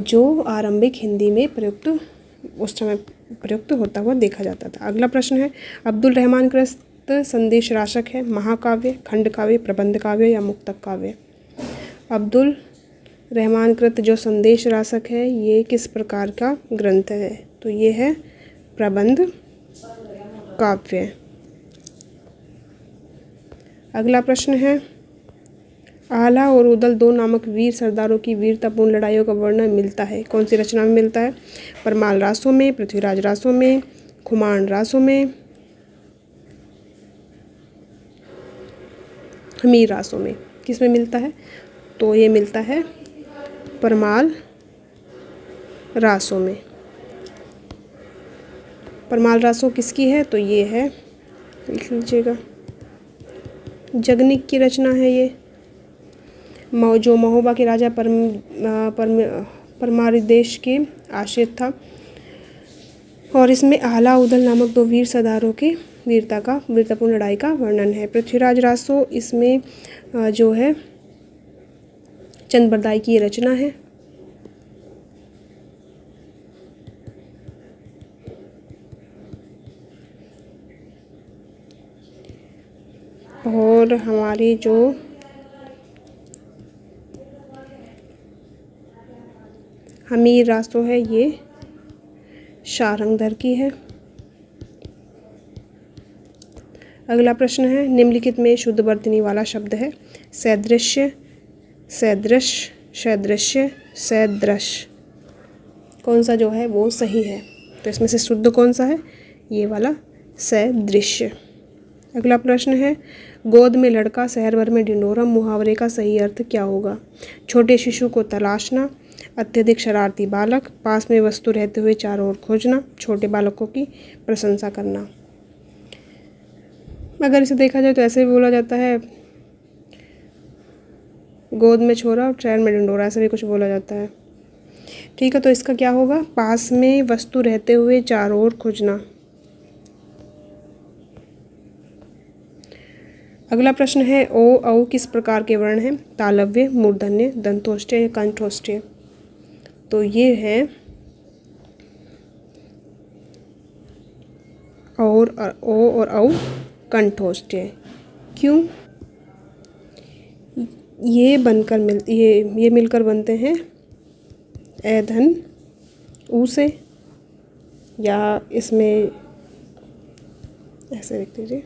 S1: जो आरंभिक हिंदी में प्रयुक्त उस समय प्रयुक्त होता हुआ देखा जाता था। अगला प्रश्न है, अब्दुल रहमान कृत संदेश राशक है महाकाव्य, खंड काव्य, प्रबंध काव्य या मुक्तक काव्य? अब्दुल रहमान कृत जो संदेश राशक है ये किस प्रकार का ग्रंथ है? तो ये है प्रबंध काव्य। अगला प्रश्न है, आला और उदल 2 नामक वीर सरदारों की वीरतापूर्ण लड़ाइयों का वर्णन मिलता है कौन सी रचना में मिलता है? परमाल रासों में, पृथ्वीराज रासों में, खुमान रासों में, हमीर रासों में? किस में मिलता है? तो ये मिलता है परमाल रासों में। परमाल रासों किसकी है? तो ये है, लिख लीजिएगा, जगनिक की रचना है ये। जो महोबा के राजा परमारिदेश के आश्रित था। और इसमें आला उदल नामक 2 वीर सरदारों की वीरतापूर्ण लड़ाई का वर्णन है। पृथ्वीराज रासो इसमें जो है चंद बरदाई की रचना है। और हमारी जो हमीर रासो है ये शारंगधर की है। अगला प्रश्न है, निम्नलिखित में शुद्ध वर्तनी वाला शब्द है? सदृश्य, सदृश, सदृश्य, सदृश। कौन सा जो है वो सही है? तो इसमें से शुद्ध कौन सा है? ये वाला सदृश्य। अगला प्रश्न है, गोद में लड़का शहर भर में ढिंढोरा मुहावरे का सही अर्थ क्या होगा? छोटे शिशु को तलाशना, अत्यधिक शरारती बालक, पास में वस्तु रहते हुए चारों ओर खोजना, छोटे बालकों की प्रशंसा करना। अगर इसे देखा जाए तो ऐसे भी बोला जाता है, गोद में छोरा और शहर में ढिंढोरा, ऐसा भी कुछ बोला जाता है। ठीक है, तो इसका क्या होगा? पास में वस्तु रहते हुए चारों ओर खोजना। अगला प्रश्न है, ओ औ किस प्रकार के वर्ण हैं? तालव्य, मूर्धन्य, दंतोष्ठ्य या कंठोष्ठ्य? तो ये है और ओ और औ कंठोष्ठ्य। क्यों? ये मिलकर बनते हैं ए धन ऊ से, या इसमें ऐसे लिख लीजिए।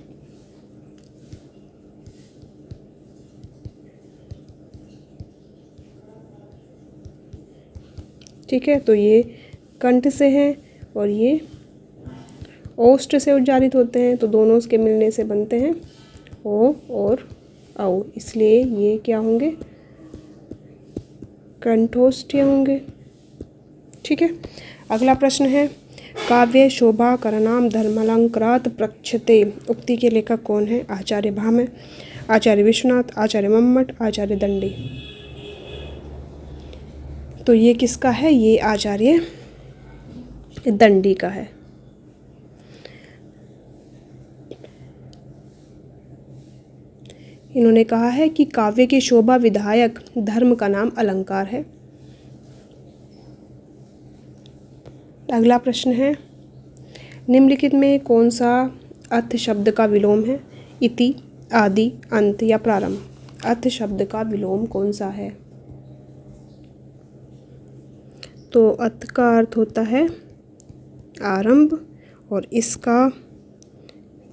S1: ठीक है, तो ये कंठ से हैं और ये ओष्ठ से उच्चारित होते हैं, तो दोनों के मिलने से बनते हैं ओ और औ, इसलिए ये क्या होंगे, कंठोष्ठ्य होंगे। ठीक है, अगला प्रश्न है काव्य शोभा करनाम धर्मालंकारात् प्रक्षते, उक्ति के लेखक कौन है? आचार्य भामह, आचार्य विश्वनाथ, आचार्य मम्मट, आचार्य दंडी। तो ये किसका है? ये आचार्य दंडी का है। इन्होंने कहा है कि काव्य की शोभा विधायक धर्म का नाम अलंकार है। अगला प्रश्न है निम्नलिखित में कौन सा अर्थ शब्द का विलोम है? इति, आदि, अंत या प्रारंभ। अर्थ शब्द का विलोम कौन सा है? तो अर्थ का अर्थ होता है आरंभ और इसका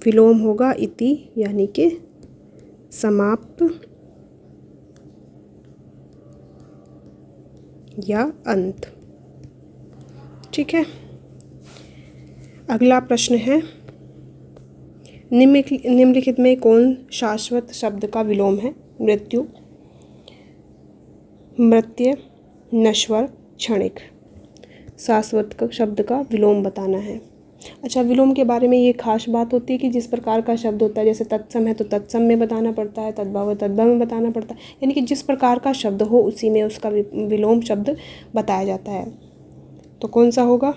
S1: विलोम होगा इति, यानी कि समाप्त या अंत। ठीक है, अगला प्रश्न है निम्नलिखित में कौन शाश्वत शब्द का विलोम है? मृत्यु, मृत्य, नश्वर, क्षणिक। शाश्वत शब्द का विलोम बताना है। अच्छा, विलोम के बारे में ये खास बात होती है कि जिस प्रकार का शब्द होता है, जैसे तत्सम है तो तत्सम में बताना पड़ता है, तद्भव है तद्भव में बताना पड़ता है, यानी कि जिस प्रकार का शब्द हो उसी में उसका विलोम शब्द बताया जाता है। तो कौन सा होगा?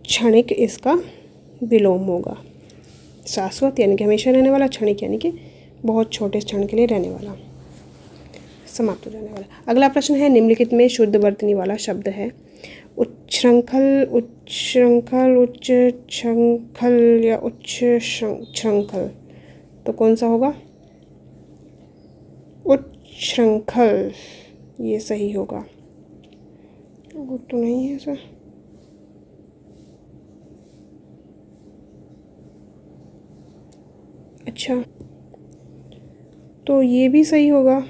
S1: क्षणिक इसका विलोम होगा। शाश्वत यानी कि हमेशा रहने वाला, क्षणिक यानी कि बहुत छोटे क्षण के लिए रहने वाला, समाप्त हो जाने वाला। अगला प्रश्न है निम्नलिखित में शुद्ध वर्तनी वाला शब्द है? उच्छृंखल, उच्छृंखल, उच्च श्रृंखल या उच्च श्रृंखल। तो कौन सा होगा? उच्छृंखल, ये सही होगा। वो तो नहीं है सर। अच्छा, तो ये भी सही होगा।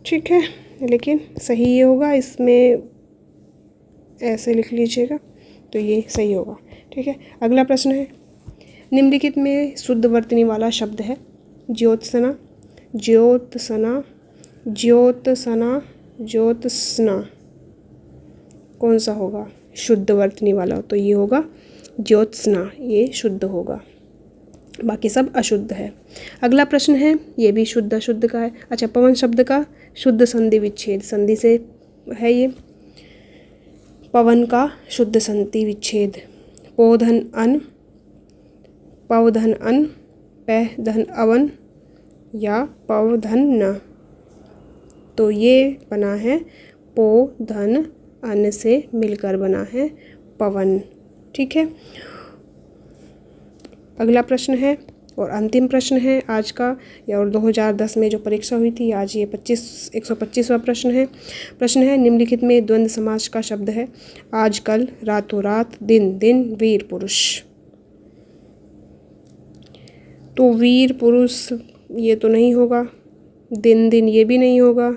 S1: ठीक है, लेकिन सही ये होगा, इसमें ऐसे लिख लीजिएगा तो ये सही होगा। ठीक है, अगला प्रश्न है निम्नलिखित में शुद्ध वर्तनी वाला शब्द है? ज्योत्सना, ज्योत्सना, ज्योत्सना, ज्योत्सना। कौन सा होगा शुद्ध वर्तनी वाला? तो ये होगा ज्योत्सना, ये शुद्ध होगा, बाकी सब अशुद्ध है। अगला प्रश्न है ये भी शुद्ध अशुद्ध का है। अच्छा, पवन शब्द का शुद्ध संधि विच्छेद, संधि से है ये, पवन का शुद्ध संधि विच्छेद। पोधन अन, पवधन अन, पह धन अवन या पवधन न। तो ये बना है पो धन अन से मिलकर बना है पवन। ठीक है, अगला प्रश्न है और अंतिम प्रश्न है आज का, या और 2010 में जो परीक्षा हुई थी, आज ये 125वां प्रश्न है। प्रश्न है निम्नलिखित में द्वंद्व समास का शब्द है? आजकल, रातों रात, दिन दिन, वीर पुरुष। तो वीर पुरुष ये तो नहीं होगा, दिन दिन ये भी नहीं होगा,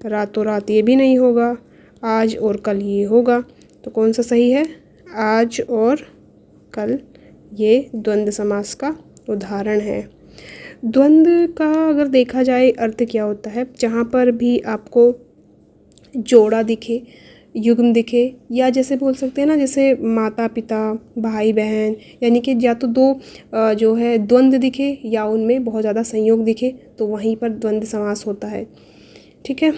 S1: रातों रात ये भी नहीं होगा, आज और कल ये होगा। तो कौन सा सही है? आज और कल ये द्वंद्व समास का उदाहरण है। द्वंद्व का अगर देखा जाए अर्थ क्या होता है? जहाँ पर भी आपको जोड़ा दिखे, युग्म दिखे, या जैसे बोल सकते हैं ना, जैसे माता पिता, भाई बहन, यानी कि या तो दो जो है द्वंद्व दिखे या उनमें बहुत ज़्यादा संयोग दिखे, तो वहीं पर द्वंद्व समास होता है। ठीक है,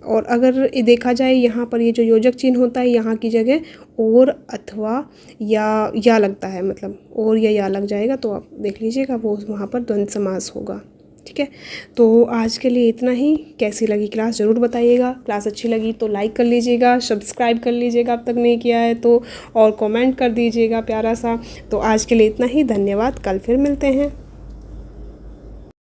S1: और अगर देखा जाए यहाँ पर ये जो योजक चिन्ह होता है, यहाँ की जगह और अथवा या लगता है, मतलब और या लग जाएगा, तो आप देख लीजिएगा वो वहाँ पर द्वंद्व समास होगा। ठीक है। तो आज के लिए इतना ही। कैसी लगी क्लास ज़रूर बताइएगा। क्लास अच्छी लगी तो लाइक कर लीजिएगा, सब्सक्राइब कर लीजिएगा अब तक नहीं किया है तो, और कमेंट कर दीजिएगा प्यारा सा। तो आज के लिए इतना ही, धन्यवाद। कल फिर मिलते हैं।